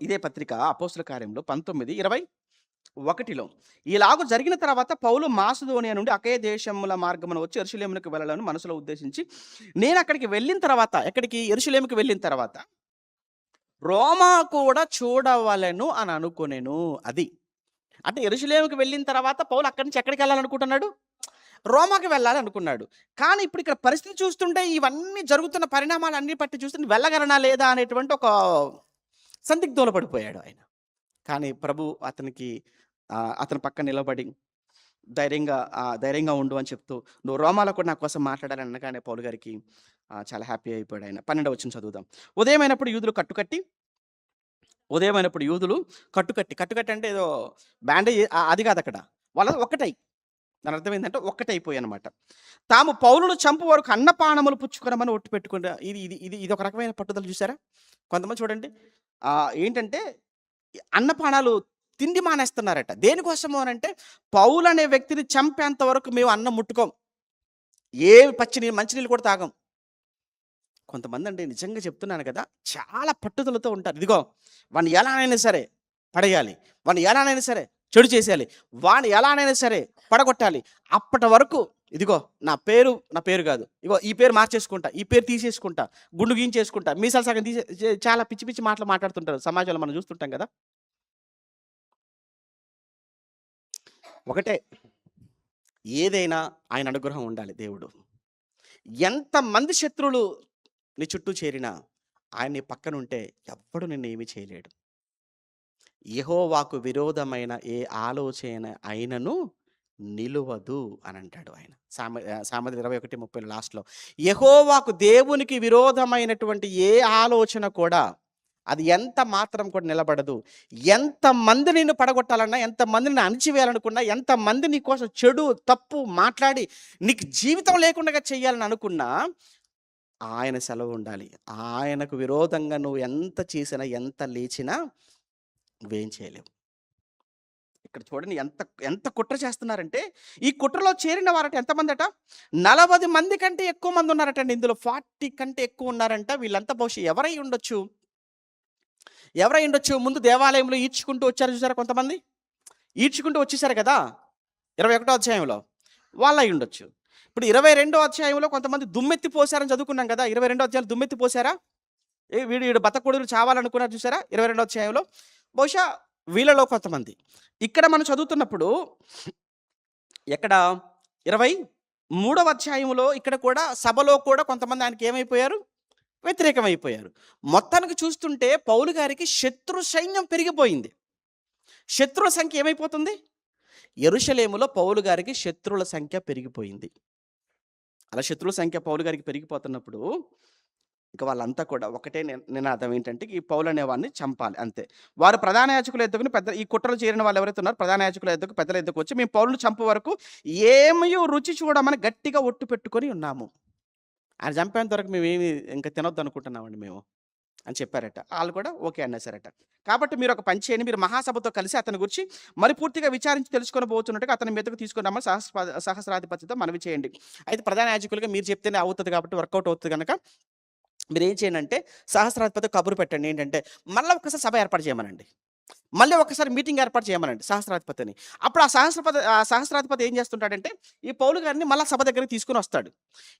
ఇదే పత్రిక అపోస్తల కార్యంలో 19:21 ఇలాగు జరిగిన తర్వాత పౌలు మాసిదోనియా నుండి అకయ దేశముల మార్గమున వచ్చి యెరూషలేమునకు వెళ్ళాలని మనసులో ఉద్దేశించి నేను అక్కడికి వెళ్ళిన తర్వాత యెరూషలేముకి వెళ్ళిన తర్వాత రోమా కూడా చూడవలెను అని అనుకొనెను. అది అంటే యెరూషలేముకి వెళ్ళిన తర్వాత పౌలు అక్కడి నుంచి ఎక్కడికి వెళ్ళాలనుకుంటున్నాడు? రోమాకి వెళ్ళాలనుకున్నాడు. కానీ ఇప్పుడు ఇక్కడ పరిస్థితి చూస్తుంటే ఇవన్నీ జరుగుతున్న పరిణామాలన్నీ బట్టి చూస్తుంటే వెళ్ళగలనా లేదా అనేటువంటి ఒక సందిగ్ధంలో పడిపోయాడు ఆయన. కానీ ప్రభు అతని పక్కన నిలబడి ధైర్యంగా ఉండు అని చెప్తూ నువ్వు రోమాలో కూడా నా కోసం మాట్లాడాలని అనగానే పౌలు గారికి చాలా హ్యాపీ అయిపోయాడు ఆయన. 12వ వచనం చదువుదాం. ఉదయమైనప్పుడు యూదులు కట్టుకట్టి అంటే ఏదో బ్యాండేజ్ అది కాదు అక్కడ. వాళ్ళది ఒక్కటై దాని అర్థం ఏంటంటే ఒక్కటైపోయానమాట. తాము పౌలును చంపు వరకు అన్నపానములు పుచ్చుకొనమని ఒట్టు పెట్టుకుంటా. ఇది ఒక రకమైన పట్టుదల చూసారా? కొంతమంది చూడండి ఏంటంటే అన్నపానాలు తిండి మానేస్తున్నారట. దేనికోసము అనంటే పౌలనే వ్యక్తిని చంపేంత వరకు మేము అన్నం ముట్టుకోం. ఏ మంచినీళ్ళు కూడా తాగం. కొంతమందండి నిజంగా చెప్తున్నాను కదా! చాలా పట్టుదలతో ఉంటారు. ఇదిగో వాడిని ఎలానైనా సరే పడేయాలి. వాడిని ఎలానైనా సరే చెడు చేసేయాలి. వాడిని ఎలానైనా సరే పడగొట్టాలి. అప్పటి వరకు ఇదిగో నా పేరు కాదు. ఇగో ఈ పేరు మార్చేసుకుంటా. ఈ పేరు తీసేసుకుంటా. గుండు గీయించేసుకుంటా. మీసాలు సగం చాలా పిచ్చి పిచ్చి మాటలు మాట్లాడుతుంటారు. సమాజంలో మనం చూస్తుంటాం కదా! ఒకటే ఏదైనా ఆయన అనుగ్రహం ఉండాలి దేవుడు. ఎంతమంది శత్రువులు నీ చుట్టూ చేరినా ఆయన నీ పక్కనుంటే ఎవ్వడు నిన్నేమీ చేయలేడు. యెహోవాకు విరోధమైన ఏ ఆలోచన అయినను నిలువదు అని అంటాడు ఆయన. సామెతలు 21:30 లాస్ట్‌లో. యెహోవాకు దేవునికి విరోధమైనటువంటి ఏ ఆలోచన కూడా అది ఎంత మాత్రం కూడా నిలబడదు. ఎంతమంది నిన్ను పడగొట్టాలన్నా, ఎంతమంది నిన్ను అణిచివేయాలనుకున్నా, ఎంతమంది నీ కోసం చెడు, తప్పు మాట్లాడి నీకు జీవితం లేకుండా చేయాలని అనుకున్నా ఆయన సెలవు ఉండాలి. ఆయనకు విరోధంగా నువ్వు ఎంత చేసినా, ఎంత లేచినా నువ్వేం చేయలేవు. ఇక్కడ చూడండి ఎంత ఎంత కుట్ర చేస్తున్నారంటే, ఈ కుట్రలో చేరిన వారట ఎంతమందట? 40 మంది కంటే ఎక్కువ మంది ఉన్నారటండి. ఇందులో 40 కంటే ఎక్కువ ఉన్నారంట. వీళ్ళంతా బహుశా ఎవరై ఉండొచ్చు? ముందు దేవాలయంలో ఈడ్చుకుంటూ వచ్చారు చూసారా కొంతమంది? ఈడ్చుకుంటూ వచ్చేసారు కదా! 21వ అధ్యాయంలో. వాళ్ళై ఉండొచ్చు. ఇప్పుడు 22వ అధ్యాయంలో కొంతమంది దుమ్మెత్తి పోసారని చదువుకున్నాం కదా! 22వ అధ్యాయంలో దుమ్మెత్తి పోసారా? వీడు బతకొడులు చావాలనుకున్నారు చూసారా? 22వ అధ్యాయంలో. బహుశా వీళ్ళలో కొంతమంది. ఇక్కడ మనం చదువుతున్నప్పుడు ఎక్కడ 23వ అధ్యాయంలో ఇక్కడ కూడా సభలో కూడా కొంతమంది ఆయనకి ఏమైపోయారు? వ్యతిరేకమైపోయారు. మొత్తానికి చూస్తుంటే పౌలు గారికి శత్రు సైన్యం పెరిగిపోయింది. శత్రువుల సంఖ్య ఏమైపోతుంది? యెరూషలేములో పౌలు గారికి శత్రువుల సంఖ్య పెరిగిపోయింది. అలా శత్రువుల సంఖ్య పౌలు గారికి పెరిగిపోతున్నప్పుడు ఇక వాళ్ళంతా కూడా ఒకటే నినాదం ఏంటంటే ఈ పౌలు అనేవాడిని చంపాలి అంతే. వారు ప్రధాన యాజకుల ఎద్దుకుని ఈ కుట్రలు చేరిన వాళ్ళు ఎవరైతే ఉన్నారో ప్రధాన యాజకుల ఎద్దుకు పెద్దల ఎద్దుకు వచ్చి మేము పౌలును చంపు వరకు ఏమయో రుచి చూడమని గట్టిగా ఒట్టు పెట్టుకొని ఉన్నాము. ఆయన చంపేంత వరకు మేమేమి ఇంకా తినొద్దు అనుకుంటున్నామండి మేము అని చెప్పారట. వాళ్ళు కూడా ఓకే అనేసారట. కాబట్టి మీరు ఒక పని చేయండి, మీరు మహాసభతో కలిసి అతని గురించి మరి పూర్తిగా విచారించి తెలుసుకొని పోతున్నట్టుగా అతని మీదకు తీసుకొని రమ్మని సహస్రాధిపతితో మనవి చేయండి. అయితే ప్రధాన యాజకులుగా మీరు చెప్తేనే అవుతుంది కాబట్టి వర్కౌట్ అవుతుంది కనుక మీరు ఏం చేయండి అంటే సహస్రాధిపతి కబురు పెట్టండి. ఏంటంటే మళ్ళీ ఒకసారి సభ ఏర్పాటు చేయమనండి. మళ్ళీ ఒకసారి మీటింగ్ ఏర్పాటు చేయమనండి సహస్రాధిపతిని. అప్పుడు ఆ సహస్రాధిపతి ఏం చేస్తుంటాడంటే ఈ పౌలు గారిని మళ్ళీ సభ దగ్గరికి తీసుకుని వస్తాడు.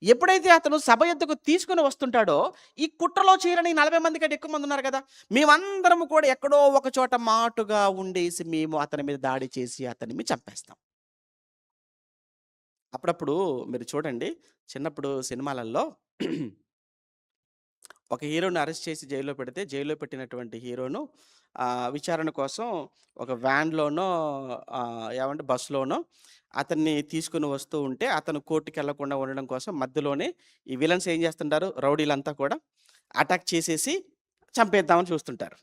ఎప్పుడైతే అతను సభ ఎద్దుకు తీసుకుని వస్తుంటాడో ఈ కుట్రలో చేరని 40 మంది కంటే ఎక్కువ మంది ఉన్నారు కదా, మేమందరము కూడా ఎక్కడో ఒక చోట మాటుగా ఉండేసి మేము అతని మీద దాడి చేసి అతన్ని మేము చంపేస్తాం. అప్పుడప్పుడు మీరు చూడండి చిన్నప్పుడు సినిమాలలో ఒక హీరోని అరెస్ట్ చేసి జైల్లో పెడితే జైల్లో పెట్టినటువంటి హీరోను విచారణ కోసం ఒక వ్యాన్‌లోనో ఏమంటే బస్సులోనో అతన్ని తీసుకొని వస్తూ ఉంటే అతను కోర్టుకి వెళ్ళకుండా ఉండడం కోసం మధ్యలోనే ఈ విలన్స్ ఏం చేస్తుంటారు? రౌడీలంతా కూడా అటాక్ చేసేసి చంపేద్దామని చూస్తుంటారు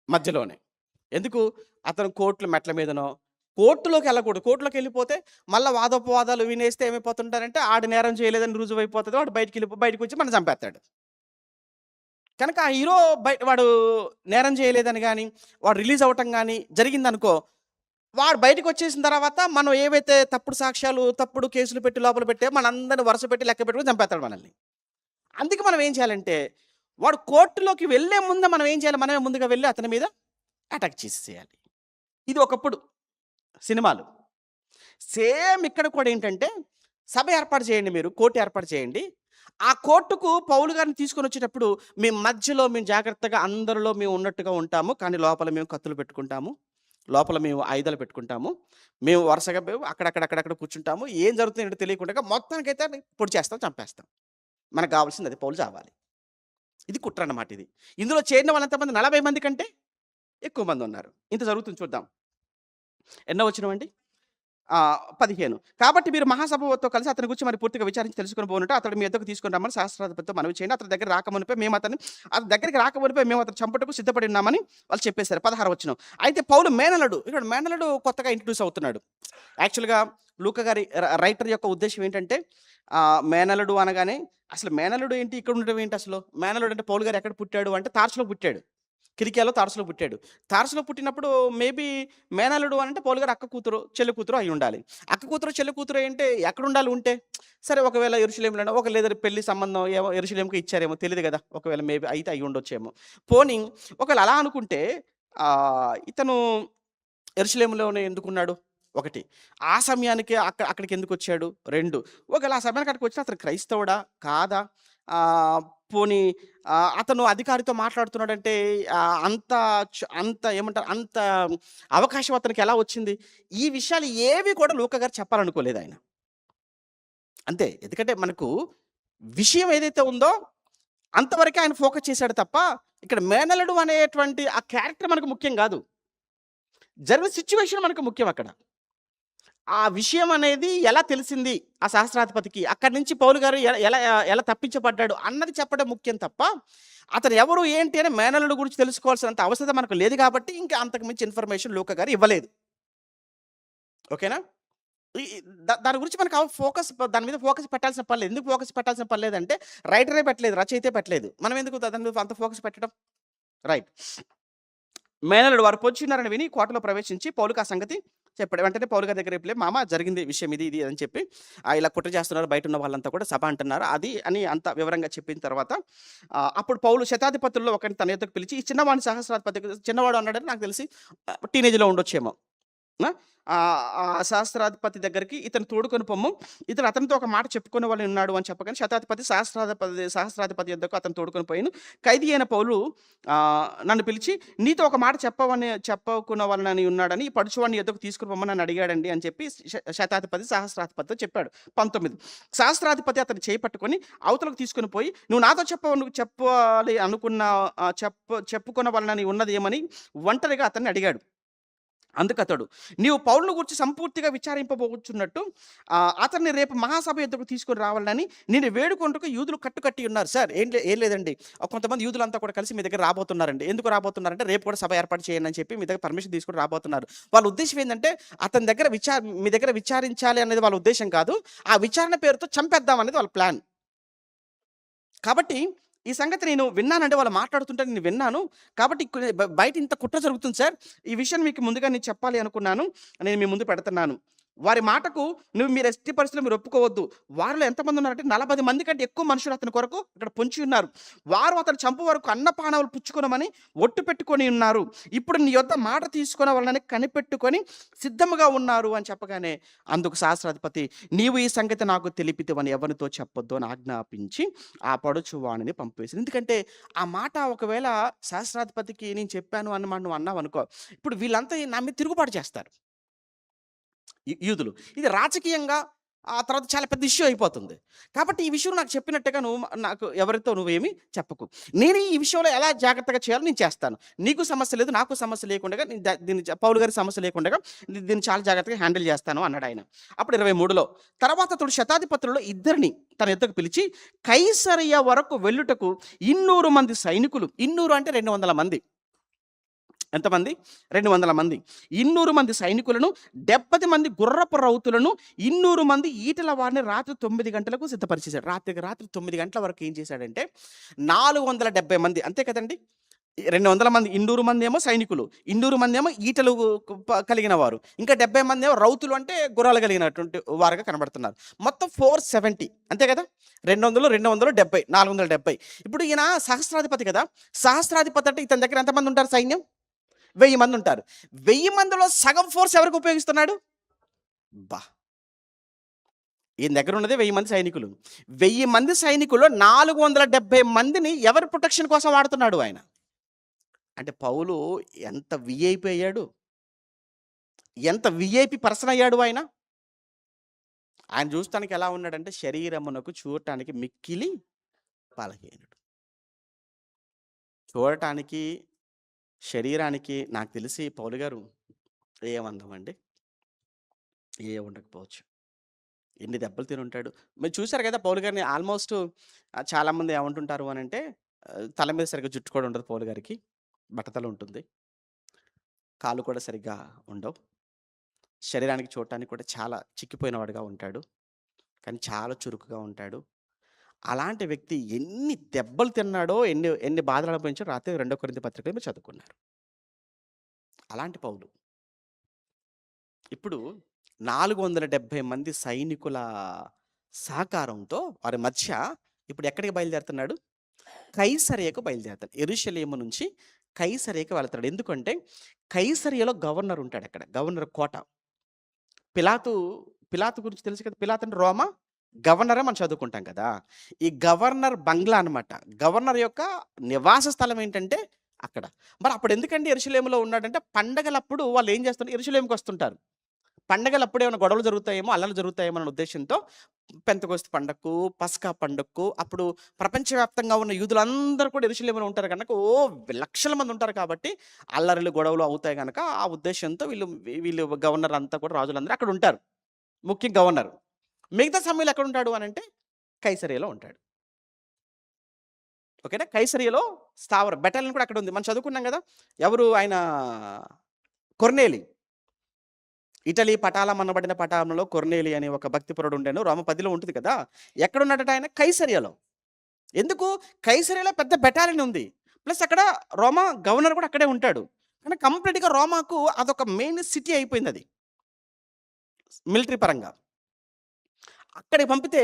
మధ్యలోనే. ఎందుకు? అతను కోర్టుల మెట్ల మీదనో కోర్టులోకి వెళ్ళకూడదు. కోర్టులోకి వెళ్ళిపోతే మళ్ళీ వాదోపవాదాలు వినేస్తే ఏమైపోతుంటారంటే ఆడు నేరం చేయలేదని రుజువైపోతుంది. వాడు బయటకు వచ్చి మనం చంపేస్తాడు. కనుక ఆ హీరో వాడు నేరం చేయలేదని కానీ వాడు రిలీజ్ అవ్వటం కానీ జరిగిందనుకో, వాడు బయటకు వచ్చేసిన తర్వాత మనం ఏవైతే తప్పుడు సాక్ష్యాలు తప్పుడు కేసులు పెట్టి లోపల పెట్టే మనందరిని వరుస పెట్టి లెక్క పెట్టుకుని చంపేస్తాడు మనల్ని. అందుకే మనం ఏం చేయాలంటే వాడు కోర్టులోకి వెళ్ళే ముందే మనం ఏం చేయాలి? మనమే ముందుగా వెళ్ళి అతని మీద అటాక్ చేసేయాలి. ఇది ఒకప్పుడు సినిమాలు. సేమ్ ఇక్కడ కూడా ఏంటంటే సభ ఏర్పాటు చేయండి, మీరు కోర్టు ఏర్పాటు చేయండి. ఆ కోర్టుకు పౌలు గారిని తీసుకొని వచ్చేటప్పుడు మధ్యలో మేము జాగ్రత్తగా అందరిలో మేము ఉన్నట్టుగా ఉంటాము. కానీ లోపల మేము కత్తులు పెట్టుకుంటాము. లోపల మేము ఆయుధాలు పెట్టుకుంటాము. మేము వరుసగా అక్కడక్కడ కూర్చుంటాము. ఏం జరుగుతుందో తెలియకుండా మొత్తానికైతే పొడి చేస్తాం, చంపేస్తాం. మనకు కావాల్సింది అది, పౌలు చావాలి. ఇది కుట్ర అన్నమాట. ఇది ఇందులో చేరిన వాళ్ళంతమంది 40 మంది కంటే ఎక్కువ మంది ఉన్నారు. ఇంత జరుగుతుంది చూద్దాం. ఎన్నో వచ్చినవండి? 15. కాబట్టి మీరు మహాసభతో కలిసి అతని గురించి మరి పూర్తిగా విచారించి తెలుసుకొని పోనుంటే అతడు మీ ఎద్దకు తీసుకొని రమ్మని సహస్రాధిపతితో మనవి చేయండి. అతని దగ్గరికి రాకమునిపై మేము అతను చంపటకు సిద్ధపడి ఉన్నామని వాళ్ళు చెప్పేశారు. 16 వచనం. అయితే పౌలు మేనలుడు, ఇక్కడ మేనలుడు కొత్తగా ఇంట్రడ్యూస్ అవుతున్నాడు. యాక్చువల్గా లూకా గారి రైటర్ యొక్క ఉద్దేశ్యం ఏంటంటే మేనల్లుడు అనగానే అసలు మేనల్లుడు ఏంటి? ఇక్కడ ఉండడం ఏంటి అసలు? మేనల్లుడు అంటే పౌలు గారు ఎక్కడ పుట్టాడు అంటే తార్సులో పుట్టాడు. కిలికియాలో తార్సులో పుట్టాడు. తార్సులో పుట్టినప్పుడు మేబీ మేనల్లుడు అనంటే పౌలు గారు అక్క కూతురో, చెల్లి కూతురో అయ్యుండాలి. అక్క కూతురో, చెల్లి కూతురో అంటే ఎక్కడుండాలి ఉంటే? సరే ఒకవేళ యెరూషలేములోనో లేదా పెళ్లి సంబంధం ఏమో యెరూషలేముకి ఇచ్చారేమో తెలీదు గదా! ఒకవేళ మేబీ అయితే అయ్యుండొచ్చేమో. పోనీ ఒకవేళ అలా అనుకుంటే ఇతను యెరూషలేములోనే ఎందుకున్నాడు? 1. ఆ సమయానికి అక్కడికెందుకొచ్చాడు? 2. ఒకవేళ ఆ సమయానికి అక్కడికొచ్చినా అతను క్రైస్తవుడా? కాదా? పోనీ అతను అధికారితో మాట్లాడుతున్నాడంటే అంత అంత ఏమంటారు? అంత అవకాశం అతనికి ఎలా వచ్చింది? ఈ విషయాలు ఏవి కూడా లూకా గారు చెప్పాలనుకోలేదాయన. అంతే. ఎందుకంటే మనకు విషయం ఏదైతే ఉందో అంతవరకే ఆయన ఫోకస్ చేశాడు తప్ప, ఇక్కడ మేనల్లుడు అనేటువంటి ఆ క్యారెక్టర్ మనకు ముఖ్యం గాదు. జరిగిన సిట్యుయేషన్ మనకు ముఖ్యం అక్కడ. ఆ విషయం అనేది ఎలా తెలిసింది ఆ సహస్రాధిపతికి? అక్కడి నుంచి పౌలు గారు ఎలా ఎలా తప్పించబడ్డాడు అన్నది చెప్పడం ముఖ్యం తప్ప, అతను ఎవరు ఏంటి అని మేనల్లుడు గురించి తెలుసుకోవాల్సినంత అవసరం మనకు లేదు కాబట్టి, ఇంకా అంతకు మించి ఇన్ఫర్మేషన్ లూకా గారు ఇవ్వలేదు. ఓకేనా? ఈ దాని గురించి మనకు దాని మీద ఫోకస్ పెట్టాల్సిన పని లేదు. ఎందుకు ఫోకస్ పెట్టాల్సిన పని లేదంటే, రైటరే పెట్టలేదు, రచయితే పెట్టలేదు. మనం ఎందుకు దాని మీద అంత ఫోకస్ పెట్టడం? రైట్. మేనల్లుడు వారు పొంచియున్నారని విని కోటలో ప్రవేశించి పౌలుకు ఆ సంగతి చెప్పాడు. వెంటనే పౌలు గారి దగ్గరికి వెళ్ళి, మామ జరిగింది విషయం ఇది, ఇది అని చెప్పి ఇలా కుట్ర చేస్తున్నారు బయట ఉన్న వాళ్ళంతా కూడా సభ అంటున్నారు అది అని అంత వివరంగా చెప్పిన తర్వాత అప్పుడు పౌలు శతాధిపతుల్లో ఒకరిని తన యొద్దకు పిలిచి, ఈ చిన్నవాడిని సహస్రాధిపతి, చిన్నవాడు అన్నాడని నాకు తెలిసి టీనేజ్‌లో ఉండొచ్చేమో. ఆ సహస్రాధిపతి దగ్గరికి ఇతను తోడుకొని పొమ్ము, ఇతను అతనితో ఒక మాట చెప్పుకునే వాళ్ళు ఉన్నాడు అని చెప్పగానే శతాధిపతి సహస్రాధిపతి యొద్దకు అతను తోడుకొని పోయిను. ఖైదీ అయిన పౌలు నన్ను పిలిచి, నీతో ఒక మాట చెప్పుకున్న వాళ్ళని ఉన్నాడని ఈ పడుచువాడిని యొద్దకు తీసుకుని పొమ్మని నన్ను అడిగాడండి అని చెప్పి శతాధిపతి సహస్రాధిపతితో చెప్పాడు. 19 సహస్రాధిపతి అతన్ని చేయి పట్టుకొని అవతలకు తీసుకుని పోయి, నువ్వు నాతో నువ్వు చెప్పాలి అనుకున్న చెప్పుకున్న వాళ్ళని ఉన్నది ఏమని ఒంటరిగా అతన్ని అడిగాడు. అందుకతడు, నీవు పౌలును గూర్చి సంపూర్తిగా విచారింపబోచున్నట్టు అతన్ని రేపు మహాసభ ఎద్దుకు తీసుకొని రావాలని నేను వేడుకొనుటకు యూదులు కట్టుకట్టి ఉన్నారు. సార్ ఏం లేదండి, కొంతమంది యూదులంతా కూడా కలిసి మీ దగ్గర రాబోతున్నారండి. ఎందుకు రాబోతున్నారంటే రేపు కూడా సభ ఏర్పాటు చేయండి అని చెప్పి మీ దగ్గర పర్మిషన్ తీసుకొని రాబోతున్నారు. వాళ్ళ ఉద్దేశం ఏంటంటే అతని దగ్గర మీ దగ్గర విచారించాలి అనేది వాళ్ళ ఉద్దేశం కాదు, ఆ విచారణ పేరుతో చంపేద్దాం అనేది వాళ్ళ ప్లాన్. కాబట్టి ఈ సంగతి నేను విన్నానంటే వాళ్ళు మాట్లాడుతుంటే నేను విన్నాను. కాబట్టి బయట ఇంత కుట్ర జరుగుతుంది సార్. ఈ విషయం మీకు ముందుగా నేను చెప్పాలి అనుకున్నాను. నేను మీ ముందు పెడుతున్నాను. వారి మాటకు మీరు ఎట్టి పరిస్థితిలో మీరు ఒప్పుకోవద్దు. వారిలో ఎంతమంది ఉన్నారంటే 40 మంది కంటే ఎక్కువ మనుషులు అతని కొరకు ఇక్కడ పొంచి ఉన్నారు. వారు అతను చంపు వరకు అన్నపానములు పుచ్చుకొనమని ఒట్టు పెట్టుకొని ఉన్నారు. ఇప్పుడు నీ యొద్ద మాట తీసుకునే వాళ్ళని కనిపెట్టుకొని సిద్ధముగా ఉన్నారు అని చెప్పగానే అందుకు సహస్రాధిపతి, నీవు ఈ సంగతి నాకు తెలిపితివని ఎవరితో చెప్పొద్దు అని ఆజ్ఞాపించి ఆ పడుచువాణిని పంపివేసింది. ఎందుకంటే ఆ మాట ఒకవేళ సహస్రాధిపతికి నేను చెప్పాను అన్నమాట నువ్వు అన్నావనుకో, ఇప్పుడు వీళ్ళంతా నా మీద తిరుగుబాటు చేస్తారు యూదులు. ఇది రాజకీయంగా ఆ తర్వాత చాలా పెద్ద ఇష్యూ అయిపోతుంది. కాబట్టి ఈ విషయం నాకు చెప్పినట్టుగా నాకు ఎవరితో నువ్వేమి చెప్పకు. నేను ఈ విషయంలో ఎలా జాగ్రత్తగా చేయాలో నేను చేస్తాను. నీకు సమస్య లేదు, నాకు సమస్య లేకుండగా దీన్ని పౌలు గారికి సమస్య లేకుండగా దీన్ని చాలా జాగ్రత్తగా హ్యాండిల్ చేస్తాను అన్నాడాయన. అప్పుడు 23లో తర్వాత అతడు శతాధిపతులలో ఇద్దరిని తన యొద్దకు పిలిచి, కైసరయ వరకు వెళ్ళుటకు 200 మంది సైనికులు, 200 అంటే 200 మంది. ఎంతమంది? 200 మంది. 200 మంది సైనికులను, 70 మంది గుర్రపు రౌతులను, 200 మంది ఈటెల వారిని రాత్రి 9 గంటలకు సిద్ధపరిచేశాడు. రాత్రి 9 గంటల వరకు ఏం చేశాడంటే 470 మంది అంతే కదండీ! 200 మంది, 200 మంది ఏమో సైనికులు, 200 మంది ఏమో ఈటెలు కలిగిన వారు, ఇంకా 70 మంది ఏమో రౌతులు అంటే గుర్రాలు కలిగినటువంటి వారుగా కనబడుతున్నారు. మొత్తం 470 అంతే కదా! 200, 270, 470. ఇప్పుడు ఈయన సహస్రాధిపతి కదా! సహస్రాధిపతి అంటే ఇతని దగ్గర ఎంతమంది ఉంటారు సైన్యం? 1000 మంది ఉంటారు. 1000 మందిలో సగం ఫోర్స్ ఎవరికి ఉపయోగిస్తున్నాడు? అబ్బా! ఈయన దగ్గర ఉన్నదే 1000 మంది సైనికులు. 1000 మంది సైనికుల్లో 470 మందిని ఎవరి ప్రొటెక్షన్ కోసం వాడుతున్నాడు ఆయన. అంటే పౌలు ఎంత వీఐపీ అయ్యాడు? ఎంత వీఐపీ పర్సన్ అయ్యాడు ఆయన? ఆయన చూస్తానికి ఎలా ఉన్నాడంటే శరీరమునకు చూడటానికి మిక్కిలి బలహీనుడు. చూడటానికి శరీరానికి నాకు తెలిసి పౌలు గారు ఏమందామండి? ఉండకపోవచ్చు. ఎన్ని దెబ్బలు తినుంటాడు. మీరు చూసారు కదా పౌలు గారిని ఆల్మోస్ట్ చాలామంది ఏమంటుంటారు అనంటే తల మీద సరిగ్గా జుట్టు కూడా ఉండదు పౌలు గారికి. బట్టతల ఉంటుంది. కాళ్ళు కూడా సరిగ్గా ఉండవు. శరీరానికి చూడటానికి కూడా చాలా చిక్కిపోయినవాడుగా ఉంటాడు. కానీ చాలా చురుకుగా ఉంటాడు. అలాంటి వ్యక్తి ఎన్ని దెబ్బలు తిన్నాడో, ఎన్ని ఎన్ని బాధలు అనుభవించాడో రాత్రి 2 కొరింథీ పత్రికలో మీరు చదువుకున్నారు. అలాంటి పౌలు. ఇప్పుడు 470 మంది సైనికుల సహకారంతో వారి మధ్య ఇప్పుడు ఎక్కడికి బయలుదేరుతున్నాడు? కైసరియకు బయలుదేరుతాడు. యెరూషలేము నుంచి కైసరియకు వెళ్తాడు. ఎందుకంటే కైసరియలో గవర్నర్ ఉంటాడక్కడ. గవర్నర్ కోట. పిలాతు పిలాతు గురించి తెలుసు కదా! పిలాతు అంటే రోమా గవర్నరే మనం చదువుకుంటాం కదా! ఈ గవర్నర్ బంగ్లా అనమాట. గవర్నర్ యొక్క నివాస స్థలం ఏంటంటే అక్కడ. మరి అప్పుడు ఎందుకండి యెరూషలేములో ఉన్నాడంటే పండగలప్పుడు వాళ్ళు ఏం చేస్తారు? యెరూషలేముకి వస్తుంటారు. పండగలప్పుడు ఏమైనా గొడవలు జరుగుతాయేమో, అల్లర్లు జరుగుతాయేమో అన్న ఉద్దేశ్యంతో పెంతెకొస్తు పండగకు, పస్కా పండగకు అప్పుడు ప్రపంచవ్యాప్తంగా ఉన్న యూదులందరూ కూడా యెరూషలేములో ఉంటారు గనక లక్షల మంది ఉంటారు కాబట్టి అల్లర్లు, గొడవలు అవుతాయి గనక ఆ ఉద్దేశ్యంతో వీళ్ళు గవర్నర్ అంతా కూడా రాజులందరూ అక్కడ ఉంటారు. ముఖ్యంగా గవర్నర్. మిగతా సమయంలో ఎక్కడుంటాడు అనంటే కైసరియలో ఉంటాడు. ఓకేనా? కైసరియలో స్థావరం బెటాలియన్ కూడా అక్కడ ఉంది. మనం చదువుకున్నాం గదా! ఎవరు ఆయన కొర్నేలి. ఇటలీ పటాలం అనబడిన పటాలంలో కొర్నేలి అనే ఒక భక్తిపరుడు ఉండెను. రోమ 10లో ఉంటుంది కదా! ఎక్కడున్నాడట ఆయన? కైసరియలో. ఎందుకు? కైసరియలో పెద్ద బెటాలియన్ ఉంది. ప్లస్ అక్కడ రోమా గవర్నర్ కూడా అక్కడే ఉంటాడు. కానీ కంప్లీట్‌గా రోమాకు అదొక మెయిన్ సిటీ అయిపోయిందది. మిలిటరీ పరంగా. అక్కడికి పంపితే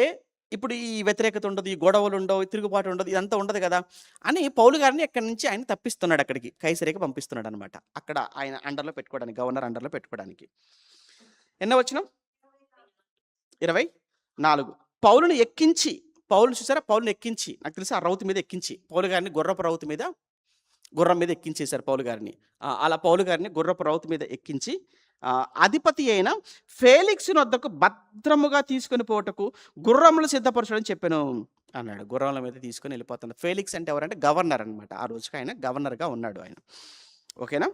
ఇప్పుడు ఈ వ్యతిరేకత ఉండదు, ఈ గొడవలుండవు, ఈ తిరుగుబాటు ఉండదు, ఇదంతా ఉండదు గదా! అని పౌలు గారిని అక్కడి నుంచి ఆయన తప్పిస్తున్నాడు అక్కడికి. కైసరియకి పంపిస్తున్నాడనమాట. అక్కడ ఆయన అండర్‌లో పెట్టుకోవడానికి, గవర్నర్ అండర్‌లో పెట్టుకోవడానికి. ఎన్నో వచనం? 24. పౌలుని ఎక్కించి పౌలు చూసారా? పౌలుని ఎక్కించి నాకు తెలిసి ఆ రౌతు మీద ఎక్కించి పౌలు గారిని గుర్రపు రౌతు మీద గుర్రం మీద ఎక్కించేశారు పౌలు గారిని. అలా పౌలు గారిని గుర్రపు రౌతు మీద ఎక్కించి అధిపతి అయిన ఫేలిక్స్ వద్దకు భద్రముగా తీసుకొని పోవటకు గుర్రములు సిద్ధపరచడం చెప్పాను అన్నాడు. గుర్రముల మీద తీసుకొని వెళ్ళిపోతున్నాడు. ఫేలిక్స్ అంటే ఎవరంటే గవర్నర్ అనమాట. ఆ రోజుకి ఆయన గవర్నర్‌గా ఉన్నాడు ఆయన. ఓకేనా?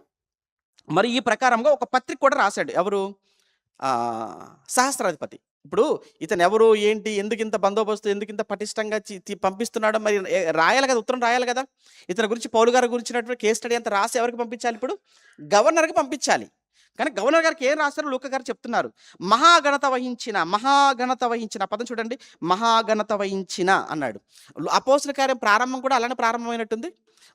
మరి ఈ ప్రకారంగా ఒక పత్రిక కూడా రాశాడు. ఎవరు? సహస్రాధిపతి. ఇప్పుడు ఇతను ఎవరు? ఏంటి? ఎందుకింత బందోబస్తు, ఎందుకింత పటిష్టంగా పంపిస్తున్నాడో మరి రాయాలి కదా! ఉత్తరం రాయాలి కదా! ఇతని గురించి పౌలు గారి గురించినటువంటి కేస్ స్టడీ అంతా రాసి ఎవరికి పంపించాలి ఇప్పుడు? గవర్నర్‌కి పంపించాలి. కానీ గవర్నర్ గారికి ఏం రాస్తారో లూకా గారు చెప్తున్నారు. మహాఘనత వహించిన పదం చూడండి. మహాఘనత వహించిన అన్నాడు. అపోస్తల కార్యం ప్రారంభం కూడా అలానే ప్రారంభమైనట్టుంది.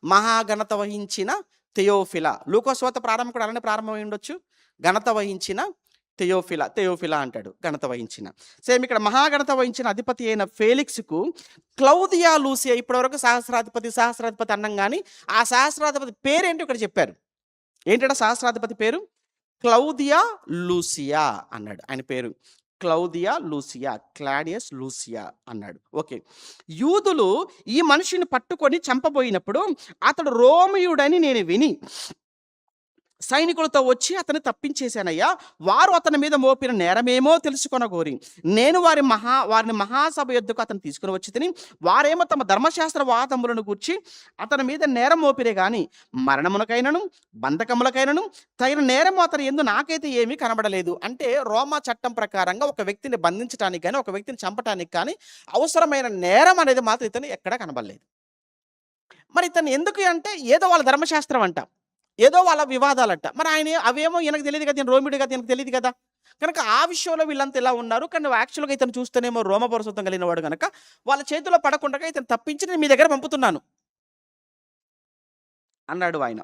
మహాఘనత వహించిన థెయోఫిలా. లూకా సువార్త ప్రారంభం కూడా అలానే ప్రారంభమై ఉండొచ్చు. ఘనత వహించిన థెయోఫిలా అంటాడు. ఘనత వహించిన. సేమ్ ఇక్కడ మహాఘనత వహించిన అధిపతి అయిన ఫేలిక్స్‌కు క్లౌదియా లూసియా ఇప్పటివరకు సహస్రాధిపతి అన్నాం గాని ఆ సహస్రాధిపతి పేరేంటో ఇక్కడ చెప్పారు. ఏంటంటే సహస్రాధిపతి పేరు? క్లౌదియా లూసియా అన్నాడు. ఆయన పేరు క్లౌదియా లూసియా, క్లాడియస్ లూసియా అన్నాడు. ఓకే. యూదులు ఈ మనిషిని పట్టుకొని చంపబోయినప్పుడు అతడు రోమియుడని నేను విని సైనికులతో వచ్చి అతన్ని తప్పించేశానయ్యా. వారు అతని మీద మోపిన నేరమేమో తెలుసుకొనగోరి నేను వారిని మహాసభ యొద్దకు అతను తీసుకుని వచ్చి తిని వారేమో తమ ధర్మశాస్త్ర వాదములను గూర్చి అతని మీద నేరం మోపిరే గాని మరణమునకైనను బంధకములకైనను తగిన నేరము అతని యందు నాకైతే ఏమీ కనబడలేదు. అంటే రోమా చట్టం ప్రకారంగా ఒక వ్యక్తిని బంధించడానికి కానీ ఒక వ్యక్తిని చంపడానికి కానీ అవసరమైన నేరం అనేది మాత్రం ఇతను ఎక్కడా కనబడలేదు. మరి ఇతను ఎందుకు అంటే ఏదో వాళ్ళ ధర్మశాస్త్రం అంట, ఏదో వాళ్ళ వివాదాలంట. మరి ఆయన అవేమో ఈయనకు తెలియదు కదా, ఈయన రోమిడు కదా, ఈయనకు తెలియదు కదా. కనుక ఆ విషయంలో వీళ్ళంతా ఇలా ఉన్నారు. కానీ యాక్చువల్‌గా ఇతను చూస్తేనేమో రోమ పౌరసత్వం కలిగిన వాడు గనక వాళ్ళ చేతిలో పడకుండా ఇతను తప్పించి నేను మీ దగ్గర పంపుతున్నాను అన్నాడు ఆయన.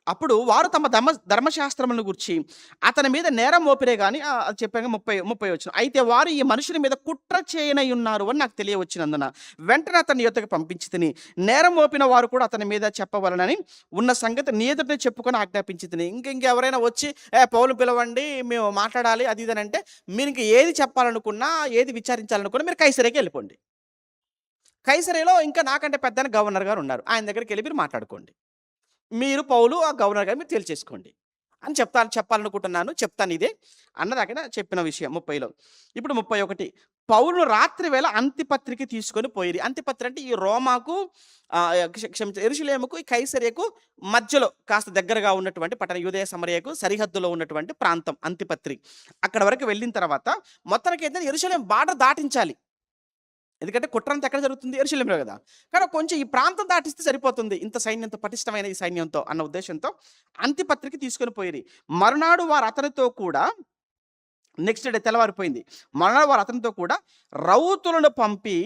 అప్పుడు వారు తమ ధర్మశాస్త్రములను గురించి అతని మీద నేరం మోపిరే గాని అది చెప్పాక 30 వచనం. అయితే వారు ఈ మనుషుని మీద కుట్ర చేయనై ఉన్నారు అని నాకు తెలియవచ్చినందున వెంటనే అతని యొద్దకు పంపించి తిని నేరం మోపిన వారు కూడా అతని మీద చెప్పవలనని ఉన్న సంగతి నీ ఎదుటే చెప్పుకొని ఆజ్ఞాపించి తిని ఇంకెవరైనా వచ్చి పౌలు పిలవండి, మేము మాట్లాడాలి అది ఇది అంటే మీరు ఇంక ఏది చెప్పాలనుకున్నా, ఏది విచారించాలనుకున్నా మీరు కైసరేకి వెళ్ళిపోండి. కైసరేలో ఇంకా నాకంటే పెద్ద గవర్నర్ గారు ఉన్నారు. ఆయన దగ్గరికి వెళ్ళి మీరు మాట్లాడుకోండి. మీరు పౌలు ఆ గవర్నర్ గారు మీరు తేల్చేసుకోండి అని చెప్పాలనుకుంటున్నాను. చెప్తాను ఇదే అన్నదాకా చెప్పిన విషయం 30లో. ఇప్పుడు 31 పౌలు రాత్రి వేళ అంతిపత్రికి తీసుకొని పోయిరి. అంతిపత్రి అంటే ఈ రోమాకు యెరూషలేముకు ఈ కైసరియకు మధ్యలో కాస్త దగ్గరగా ఉన్నటువంటి పట్టణ, యూదయ సమరయకు సరిహద్దులో ఉన్నటువంటి ప్రాంతం అంతిపత్రి. అక్కడ వరకు వెళ్ళిన తర్వాత మొత్తానికి ఏంటంటే యెరూషలేం బార్డర్ దాటించాలి. ఎందుకంటే కుట్రంతా ఎక్కడ జరుగుతుంది? యెరూషలేములో కదా! కానీ కొంచెం ఈ ప్రాంతం దాటిస్తే సరిపోతుంది. ఇంత సైన్యంతో పటిష్టమైన ఈ సైన్యంతో అన్న ఉద్దేశ్యంతో అంతిపత్రికి తీసుకొని పోయిరి. మరునాడు వారు అతనితో కూడా నెక్స్ట్ డే తెల్లవారిపోయింది. మరునాడు వారు అతనితో కూడా రౌతులను పంపి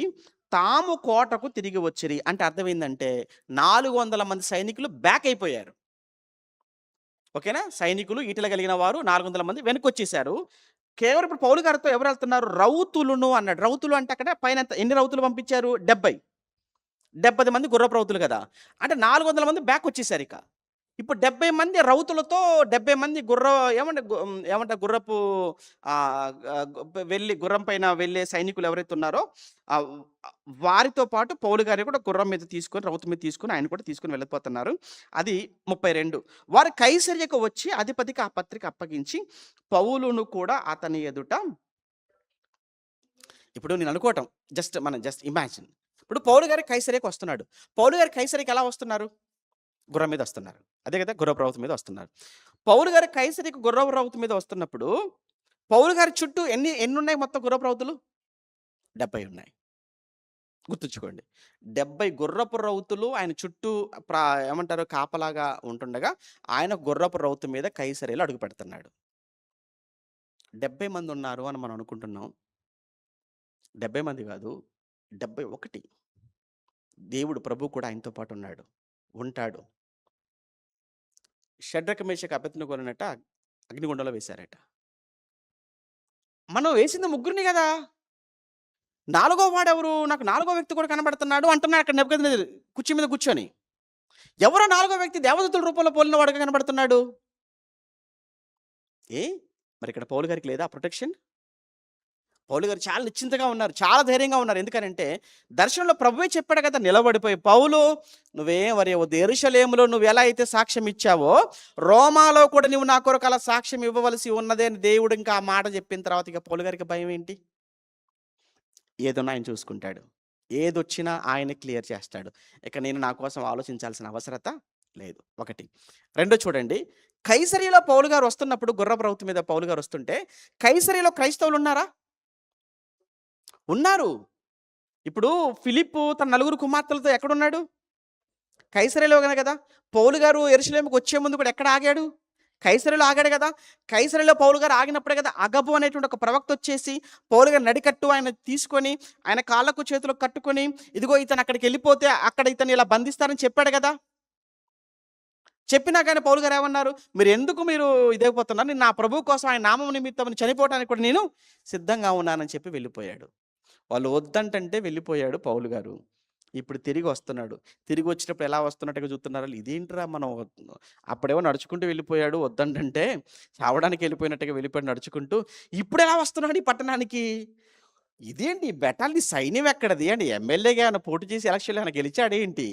తాము కోటకు తిరిగి వచ్చిరి. అంటే అర్థం ఏందంటే 400 మంది సైనికులు బ్యాక్ అయిపోయారు. ఓకేనా? సైనికులు ఈటెలు కలిగిన వారు 400 మంది వెనకొచ్చేసారు. కేవలం ఇప్పుడు పౌలు గారితో ఎవరు వెళ్తున్నారు? రౌతులును అన్నాడు. రౌతులు అంటే అక్కడ పైన ఎన్ని రౌతులు పంపించారు? 70. 70 మంది గుర్రపు రౌతులు కదా! అంటే 400 మంది బ్యాక్ వచ్చేసారిక. ఇప్పుడు 70 మంది రౌతులతో 70 మంది ఏమంటారు గుర్రపు గుర్రం పైన వెళ్ళే సైనికులు ఎవరైతే ఉన్నారో ఆహ్, వారితో పాటు పౌలు గారిని కూడా గుర్రం మీద తీసుకొని, రౌతు మీద తీసుకొని ఆయన కూడా తీసుకొని వెళ్ళిపోతున్నారు. అది 32. వారు కైసరియకు వచ్చి అధిపతికి ఆ పత్రిక అప్పగించి పౌలును కూడా అతని ఎదుట ఇప్పుడు నేను అనుకోవటం జస్ట్ ఇమాజిన్. ఇప్పుడు పౌలు గారు కైసరియకు వస్తున్నాడు. పౌలు గారు కైసరియకి ఎలా వస్తున్నారు? గుర్రం మీద వస్తున్నారు. అదే కదా! గుర్రపు రౌతు మీద వస్తున్నారు. పౌలు గారు కైసరికి గుర్రపు రౌతు మీద వస్తున్నప్పుడు, పౌలు గారి చుట్టూ ఎన్నున్నాయి మొత్తం గుర్రపు రౌతులు? 70 ఉన్నాయి. గుర్తుంచుకోండి. 70 గుర్రపు రౌతులు ఆయన చుట్టూ ఏమంటారు కాపలాగా ఉంటుండగా, ఆయన గుర్రపు రౌతు మీద కైసరీలో అడుగు పెడుతున్నాడు. 70 మంది ఉన్నారు అని మనం అనుకుంటున్నాం. 70 మంది కాదు, 71. దేవుడు ప్రభువు కూడా ఆయనతో పాటు ఉన్నాడు. ఉంటాడు. షడ్రక, మేషక, అబేద్నెగోలనట అగ్నిగుండంలో వేశారట. మనం వేసింది ముగ్గురిని కదా! నాలుగో వాడెవరు? నాకు నాలుగో వ్యక్తి కూడా కనబడుతున్నాడు అంటున్నాడు అక్కడ నెబుకద్నెజరు కుర్చీ మీద కూర్చొని. ఎవరో నాలుగో వ్యక్తి దేవదూతల రూపంలో పోలిన వాడుగా కనబడుతున్నాడు. మరి ఇక్కడ పౌలు గారికి లేదా ప్రొటెక్షన్? పౌలు గారు చాలా నిశ్చింతగా ఉన్నారు. చాలా ధైర్యంగా ఉన్నారు. ఎందుకనంటే దర్శనంలో ప్రభువే చెప్పాడు కదా! నిలబడిపోయి, పౌలు నువ్వేం వరియవద్దు. యెరూషలేములో నువ్వు ఎలా అయితే సాక్ష్యం ఇచ్చావో రోమాలో కూడా నువ్వు నా కొరకు అలా సాక్ష్యం ఇవ్వవలసి ఉన్నదే అని దేవుడు ఇంకా ఆ మాట చెప్పిన తర్వాత ఇక పౌలు గారికి భయం ఏంటి? ఏదన్నా ఆయన చూసుకుంటాడు. ఏదొచ్చినా ఆయన క్లియర్ చేస్తాడు. ఇక నేను నా కోసం ఆలోచించాల్సిన అవసరత లేదు. ఒకటి. రెండో చూడండి, కైసరియలో పౌలు గారు వస్తున్నప్పుడు గుర్రపు రౌతు మీద పౌలు గారు వస్తుంటే కైసరియలో క్రైస్తవులు ఉన్నారా? ఉన్నారు. ఇప్పుడు ఫిలిప్పు తన 9 కుమార్తెలతో ఎక్కడున్నాడు? కైసరియలోనే కదా! పౌలు గారు యెరూషలేముకి వచ్చే ముందు కూడా ఎక్కడ ఆగాడు? కైసరియలో ఆగాడు కదా! కైసరియలో పౌలు గారు ఆగినప్పుడే కదా అగబు అనేటువంటి ఒక ప్రవక్త వచ్చేసి పౌలు గారి నడికట్టు ఆయన తీసుకొని ఆయన కాళ్ళకు చేతులకు కట్టుకొని, ఇదిగో ఇతను అక్కడికి వెళ్ళిపోతే అక్కడ ఇతన్ని ఇలా బంధిస్తారని చెప్పాడు కదా! చెప్పినా కానీ పౌలు గారు ఏమన్నారు? మీరు ఇదైపోతున్నారు. నేను నా ప్రభువు కోసం ఆయన నామం నిమిత్తం చనిపోవడానికి కూడా నేను సిద్ధంగా ఉన్నానని చెప్పి వెళ్ళిపోయాడు. వాళ్ళు వద్దంటే వెళ్ళిపోయాడు పౌలు గారు. ఇప్పుడు తిరిగి వస్తున్నాడు. తిరిగి వచ్చినప్పుడు ఎలా వస్తున్నట్టుగా చూస్తున్నారు. ఇదేంట్రా మనం అప్పుడేమో నడుచుకుంటూ వెళ్ళిపోయాడు వద్దంటే, చావడానికి వెళ్ళిపోయినట్టుగా వెళ్ళిపోయాడు నడుచుకుంటూ. ఇప్పుడు ఎలా వస్తున్నాడు ఈ పట్టణానికి? ఇదేంటి బెటాలియన్ సైన్యం ఎక్కడిది? అండి ఎమ్మెల్యేగా ఏమైనా పోటీ చేసి ఎలక్షన్‌లో ఏమైనా గెలిచాడా ఏంటి?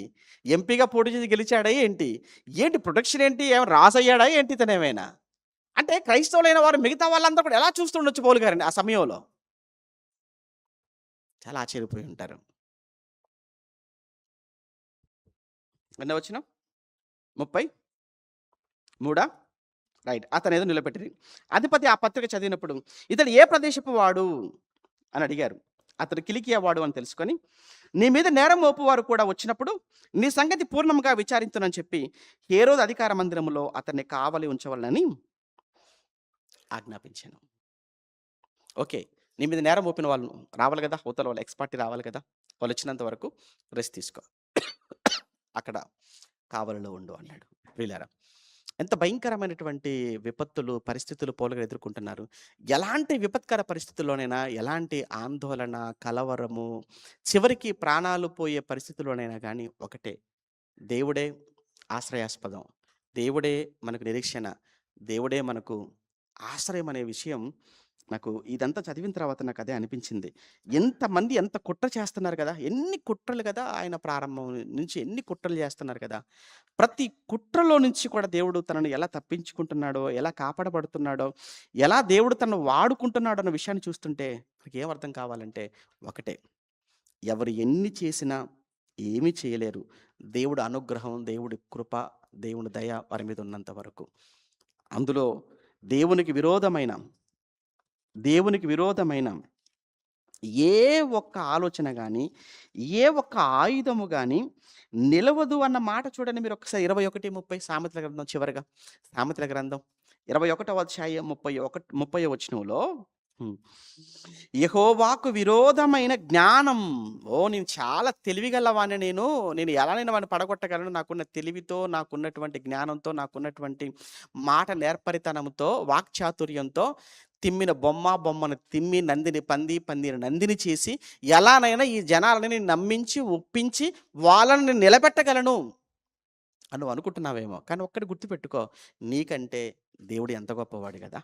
ఎంపీగా పోటీ చేసి గెలిచాడా ఏంటి? ఏంటి ప్రొటెక్షన్ ఏంటి? ఏమైనా రాసయ్యాడా ఏంటి ఇతనేమైనా? అంటే క్రైస్తవులైన వారు మిగతా వాళ్ళందరూ కూడా ఎలా చూస్తుండొచ్చు పౌలు గారిని ఆ సమయంలో? చాలా ఆశ్చర్యపోయి ఉంటారు. ఎన్నో వచనం? 33 రైట్. అతనేదో నిలబెట్టిరి. అధిపతి ఆ పత్రిక చదివినప్పుడు ఇతడు ఏ ప్రదేశపు వాడు అని అడిగారు. అతడు కిలికియా వాడు అని తెలుసుకొని, నీ మీద నేరం మోపువారు కూడా వచ్చినప్పుడు నీ సంగతి పూర్ణంగా విచారించునని చెప్పి హేరోదు అధికార మందిరములో అతన్ని కావలి ఉంచవలనని ఆజ్ఞాపించాను. ఓకే. నీ మీద నేరం మోపిన వాళ్ళు రావాలి కదా! అవతల వాళ్ళు ఎక్స్‌పార్టీ రావాలి కదా! వాళ్ళు వచ్చినంత వరకు రెస్ట్ తీసుకో. అక్కడ కావలిలో ఉండు అన్నాడు. ప్రియులారా, ఎంత భయంకరమైనటువంటి విపత్తులు, పరిస్థితులు పౌలు గారు ఎదుర్కొంటున్నారు. ఎలాంటి విపత్కర పరిస్థితుల్లోనైనా, ఎలాంటి ఆందోళన, కలవరము, చివరికి ప్రాణాలు పోయే పరిస్థితుల్లోనైనా గానీ ఒకటే, దేవుడే ఆశ్రయాస్పదం. దేవుడే మనకు నిరీక్షణ. దేవుడే మనకు ఆశ్రయం అనే విషయం నాకు ఇదంతా చదివిన తర్వాత నాకు అదే అనిపించింది. ఎంతమంది ఎంత కుట్ర చేస్తున్నారు కదా! ఎన్ని కుట్రలు కదా! ఆయన ప్రారంభం నుంచి ఎన్ని కుట్రలు చేస్తున్నారు కదా! ప్రతి కుట్రలో నుంచి కూడా దేవుడు తనను ఎలా తప్పించుకుంటున్నాడో, ఎలా కాపాడబడుతున్నాడో, ఎలా దేవుడు తనను వాడుకుంటున్నాడో అన్న విషయాన్ని చూస్తుంటే నాకేం అర్థం కావాలంటే ఒకటే, ఎవరు ఎన్ని చేసినా ఏమీ చేయలేరు. దేవుడి అనుగ్రహం, దేవుడి కృప, దేవుని దయ వారి మీద ఉన్నంత వరకు. అందులో దేవునికి విరోధమైన ఏ ఒక్క ఆలోచన గాని, ఏ ఒక్క ఆయుధము గాని నిలవదు అన్న మాట చూడండి మీరు ఒకసారి 21:30 సామెతల గ్రంథం చివరగా. సామెతల గ్రంథం 21వ అధ్యాయం 30 వచనంలో హ్మ్. యెహోవాకు విరోధమైన జ్ఞానం. నేను చాలా తెలివిగలవాడిని నేను. నేను ఎలానైనా వాడిని పడగొట్టగలను. నాకున్న తెలివితో, నాకున్నటువంటి జ్ఞానంతో, నాకున్నటువంటి మాట నేర్పరితనంతో, వాక్చాతుర్యంతో తిమ్మిన బొమ్మను తిమ్మి, నందిని పంది, పందిని నందిని చేసి ఎలానైనా ఈ జనాలని నేను నమ్మించి, ఒప్పించి వాళ్ళని నేను నిలబెట్టగలను అని నువ్వు అనుకుంటున్నావేమో. కానీ ఒక్కటి గుర్తుపెట్టుకో. నీకంటే దేవుడు ఎంత గొప్పవాడు గదా!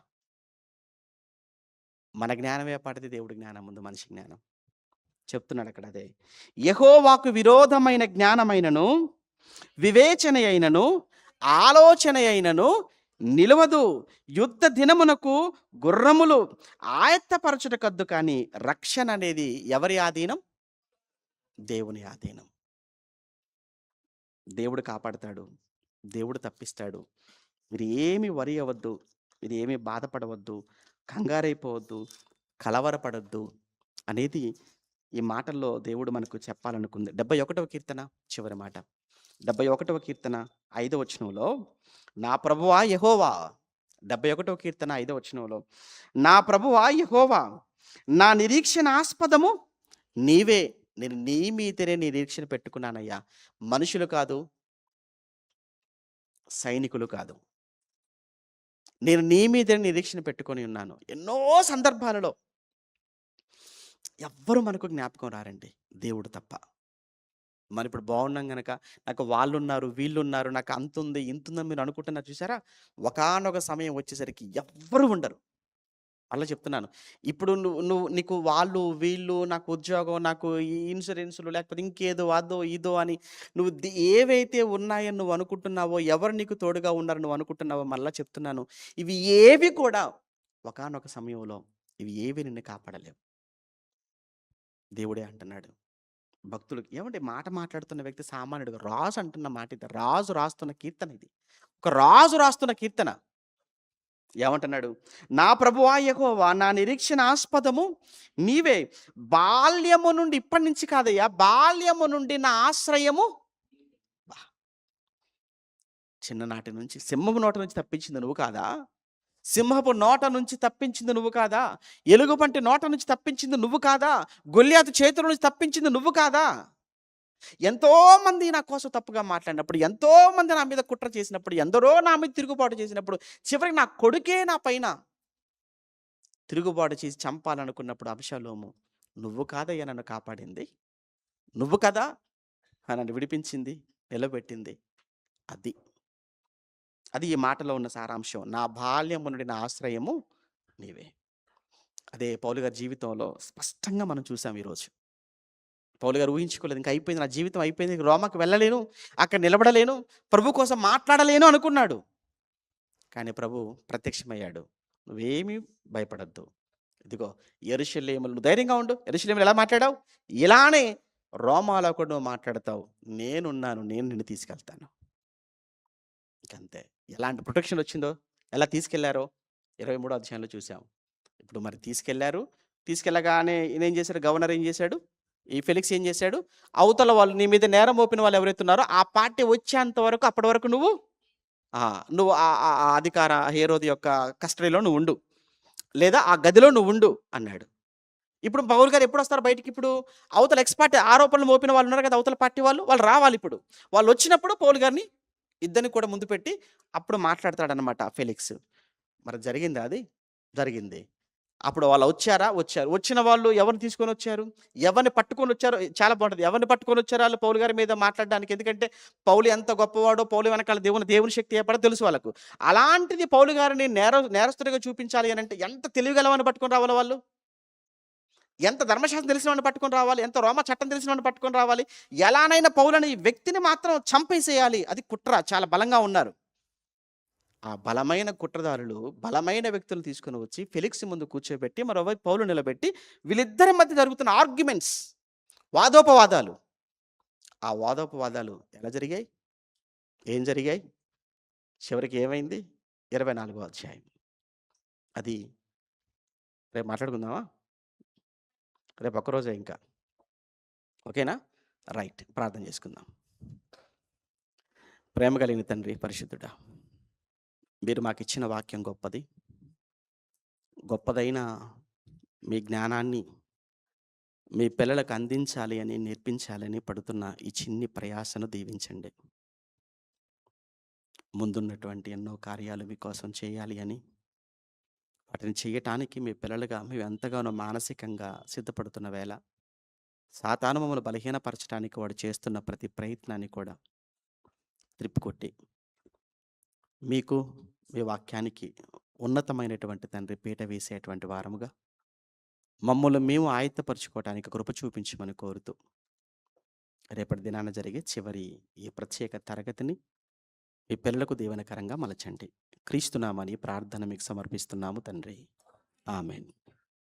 మన జ్ఞానమే పాటిది దేవుడి జ్ఞానం ముందు మనిషి జ్ఞానం. చెప్తున్నాడక్కడ అదే. యెహోవాకు విరోధమైన జ్ఞానమైనను, వివేచన అయినను, ఆలోచన అయినను నిలవదు. యుద్ధ దినమునకు గుర్రములు ఆయత్తపరచుటకద్దు కానీ, రక్షణ అనేది ఎవరి ఆధీనం? దేవుని ఆధీనం. దేవుడు కాపాడతాడు. దేవుడు తప్పిస్తాడు. మీరేమి వరి అవ్వద్దు. మీరేమి బాధపడవద్దు. కంగారైపోవద్దు. కలవరపడొద్దు అనేది ఈ మాటల్లో దేవుడు మనకు చెప్పాలనుకుంది. 71వ కీర్తన చివరి మాట. 71వ కీర్తన 5వ వచనంలో, నా ప్రభువా యెహోవా. 71వ కీర్తన 5వ వచనంలో, నా ప్రభువా యెహోవా, నా నిరీక్షణాస్పదము నీవే. నేను నీ మీదనే నిరీక్షణ పెట్టుకున్నానయ్యా. మనుషులు కాదు, సైనికులు కాదు. నేను నీ మీదనే నిరీక్షణ పెట్టుకొని ఉన్నాను. ఎన్నో సందర్భాలలో ఎవ్వరు మనకు జ్ఞాపకం రారండి. దేవుడు తప్ప. మరిప్పుడు బాగున్నాం గనక, నాకు వాళ్ళున్నారు, వీళ్ళున్నారు, నాకు అంతుంది, ఇంతుందని మీరు అనుకుంటున్నారు చూసారా? ఒకానొక సమయం వచ్చేసరికి ఎవ్వరు ఉండరు. అలా చెప్తున్నాను. ఇప్పుడు నీకు వాళ్ళు, వీళ్ళు, నాకు ఉద్యోగం, నాకు ఈ ఇన్సూరెన్సులు లేకపోతే ఇంకేదో అదో, ఇదో అని నువ్వు ఏవైతే ఉన్నాయని నువ్వు అనుకుంటున్నావో, ఎవరు నీకు తోడుగా ఉన్నారని నువ్వు అనుకుంటున్నావో మళ్ళా చెప్తున్నాను. ఇవి ఏవి కూడా ఒకానొక సమయంలో ఇవి ఏవి నిన్ను కాపాడలేవు. దేవుడే అంటున్నాడు. భక్తులకి ఏమంటే మాట మాట్లాడుతున్న వ్యక్తి సామాన్యుడు రాజు అంటున్న మాట ఇది. రాజు రాస్తున్న కీర్తన ఇది. ఒక రాజు రాస్తున్న కీర్తన. ఏమంటున్నాడు? నా ప్రభువా యెహోవా, నా నిరీక్షణాస్పదము నీవే. బాల్యము నుండి, ఇప్పటి నుంచి కాదయ్యా, బాల్యము నుండి నా ఆశ్రయము. అబ్బా! చిన్ననాటి నుంచి సింహపు నోట నుంచి తప్పించింది నువ్వు కాదా? సింహపు నోట నుంచి తప్పించింది నువ్వు కాదా? ఎలుగుబంటి నోట నుంచి తప్పించింది నువ్వు కాదా? గొల్లియాతు చేతుల నుంచి తప్పించింది నువ్వు కాదా? ఎంతోమంది నా కోసం తప్పుగా మాట్లాడినప్పుడు, ఎంతోమంది నా మీద కుట్ర చేసినప్పుడు, ఎందరో నా మీద తిరుగుబాటు చేసినప్పుడు, చివరికి నా కొడుకే నా పైన తిరుగుబాటు చేసి చంపాలనుకున్నప్పుడు అబషాలోము, నువ్వు కాదయ్యా నన్ను కాపాడింది. నువ్వు కదా నన్ను విడిపించింది, నిలబెట్టింది. అది. అది ఈ మాటలో ఉన్న సారాంశం. నా బాల్యము నుండి నా ఆశ్రయము నీవే. అదే పౌలు గారి జీవితంలో స్పష్టంగా మనం చూసాం ఈరోజు. పౌలు గారు ఊహించుకోలేదు. ఇంక అయిపోయింది. నా జీవితం అయిపోయింది. రోమాకు వెళ్ళలేను. అక్కడ నిలబడలేను. ప్రభు కోసం మాట్లాడలేను అనుకున్నాడు. కానీ ప్రభు ప్రత్యక్షమయ్యాడు. నువ్వేమీ భయపడొద్దు. ఇదిగో యెరూషలేములో నువ్వు ధైర్యంగా ఉండు. యెరూషలేములో ఎలా మాట్లాడావు? ఇలానే రోమాలో కూడా నువ్వు మాట్లాడతావు. నేనున్నాను. నేను నిన్ను తీసుకెళ్తాను. ఇంకంతే. ఎలాంటి ప్రొటెక్షన్ వచ్చిందో, ఎలా తీసుకెళ్లారో 23వ అధ్యాయంలో చూసాం. ఇప్పుడు మరి తీసుకెళ్లారు. తీసుకెళ్ళగానే ఈయనేం చేశాడు? గవర్నర్ ఏం చేశాడు? ఈ ఫెలిక్స్ ఏం చేశాడు? అవతల వాళ్ళు నీ మీద నేరం మోపిన వాళ్ళు ఎవరైతే ఉన్నారో ఆ పార్టీ వచ్చేంత వరకు అప్పటి వరకు నువ్వు ఆ! నువ్వు ఆ అధికార హేరోదు యొక్క కస్టడీలో నువ్వు ఉండు. లేదా ఆ గదిలో నువ్వు ఉండు అన్నాడు. ఇప్పుడు పౌలు గారు ఎప్పుడొస్తారు బయటికిప్పుడు? అవతల ఎక్స్ పార్టీ ఆరోపణలు మోపిన వాళ్ళు ఉన్నారు కదా! అవతల పార్టీ వాళ్ళు. వాళ్ళు రావాలిప్పుడు. వాళ్ళొచ్చినప్పుడు పౌలు గారిని ఇద్దరిని కూడా ముందు పెట్టి అప్పుడు మాట్లాడతాడనమాట ఫెలిక్స్. మరి జరిగిందా అది? జరిగింది. అప్పుడు వాళ్ళు వచ్చారా? వచ్చారు. వచ్చిన వాళ్ళు ఎవరిని తీసుకొనొచ్చారు? ఎవరిని పట్టుకొనొచ్చారో చాలా బావుంటది. ఎవరిని పట్టుకొనొచ్చారు ఆళ్ళు పౌలు గారి మీద మాట్లాడడానికి? ఎందుకంటే పౌలు ఎంత గొప్పవాడో, పౌలు వెనకాల దేవుని శక్తి ఏర్పడో తెలుసు వాళ్ళకు. అలాంటిది పౌలు గారిని నేరస్తుడిగా చూపించాలి అనంటే ఎంత తెలివిగలవాడిని పట్టుకొని రావాలి వాళ్ళు? ఎంత ధర్మశాస్త్రం తెలిసిన వాడిని పట్టుకొని రావాలి? ఎంత రోమా చట్టం తెలిసిన వాడిని పట్టుకొని రావాలి? ఎలానైనా పౌలనే ఈ వ్యక్తిని మాత్రం చంపేసేయాలి. అది కుట్ర. చాలా బలంగా ఉన్నారు. ఆ బలమైన కుట్రదారులు, బలమైన వ్యక్తులను తీసుకొని వచ్చి ఫెలిక్స్ ముందు కూర్చోబెట్టి, మరోవైపు పౌలు నిలబెట్టి, వీళ్ళిద్దరి మధ్య జరుగుతున్న ఆర్గ్యుమెంట్స్, వాదోపవాదాలు. ఆ వాదోపవాదాలు ఎలా జరిగాయి? ఏం జరిగాయి? చివరికి ఏమైంది? 24వ అధ్యాయం. అది రేపు మాట్లాడుకుందామా? రేపు ఒక్కరోజే ఇంకా. ఓకేనా? రైట్. ప్రార్థన చేసుకుందాం. ప్రేమ కలిగిన తండ్రి, పరిశుద్ధుడా, మీరు మాకిచ్చిన వాక్యం గొప్పది. గొప్పదైన మీ జ్ఞానాన్ని మీ పిల్లలకు అందించాలి అని, నేర్పించాలని పడుతున్న ఈ చిన్ని ప్రయాసను దీవించండి. ముందున్నటువంటి ఎన్నో కార్యాలు మీకోసం చేయాలి అని, వాటిని చేయటానికి మీ పిల్లలుగా మేము ఎంతగానో మానసికంగా సిద్ధపడుతున్న వేళ, సాతాను మమ్మల్ని బలహీనపరచడానికి వాడు చేస్తున్న ప్రతి ప్రయత్నాన్ని కూడా త్రిప్పికొట్టి, మీకు, మీ వాక్యానికి ఉన్నతమైనటువంటి తండ్రి పీట వేసేటువంటి వారముగా, మమ్మల్ని మేము ఆయత్తపరుచుకోవటానికి కృప చూపించమని కోరుతూ, రేపటి దినాన జరిగే చివరి ఈ ప్రత్యేక తరగతిని మీ పిల్లలకు దీవెనకరంగా మలచండి. క్రీస్తునామని ప్రార్థన మీకు సమర్పిస్తున్నాము తండ్రి. ఆమేన్.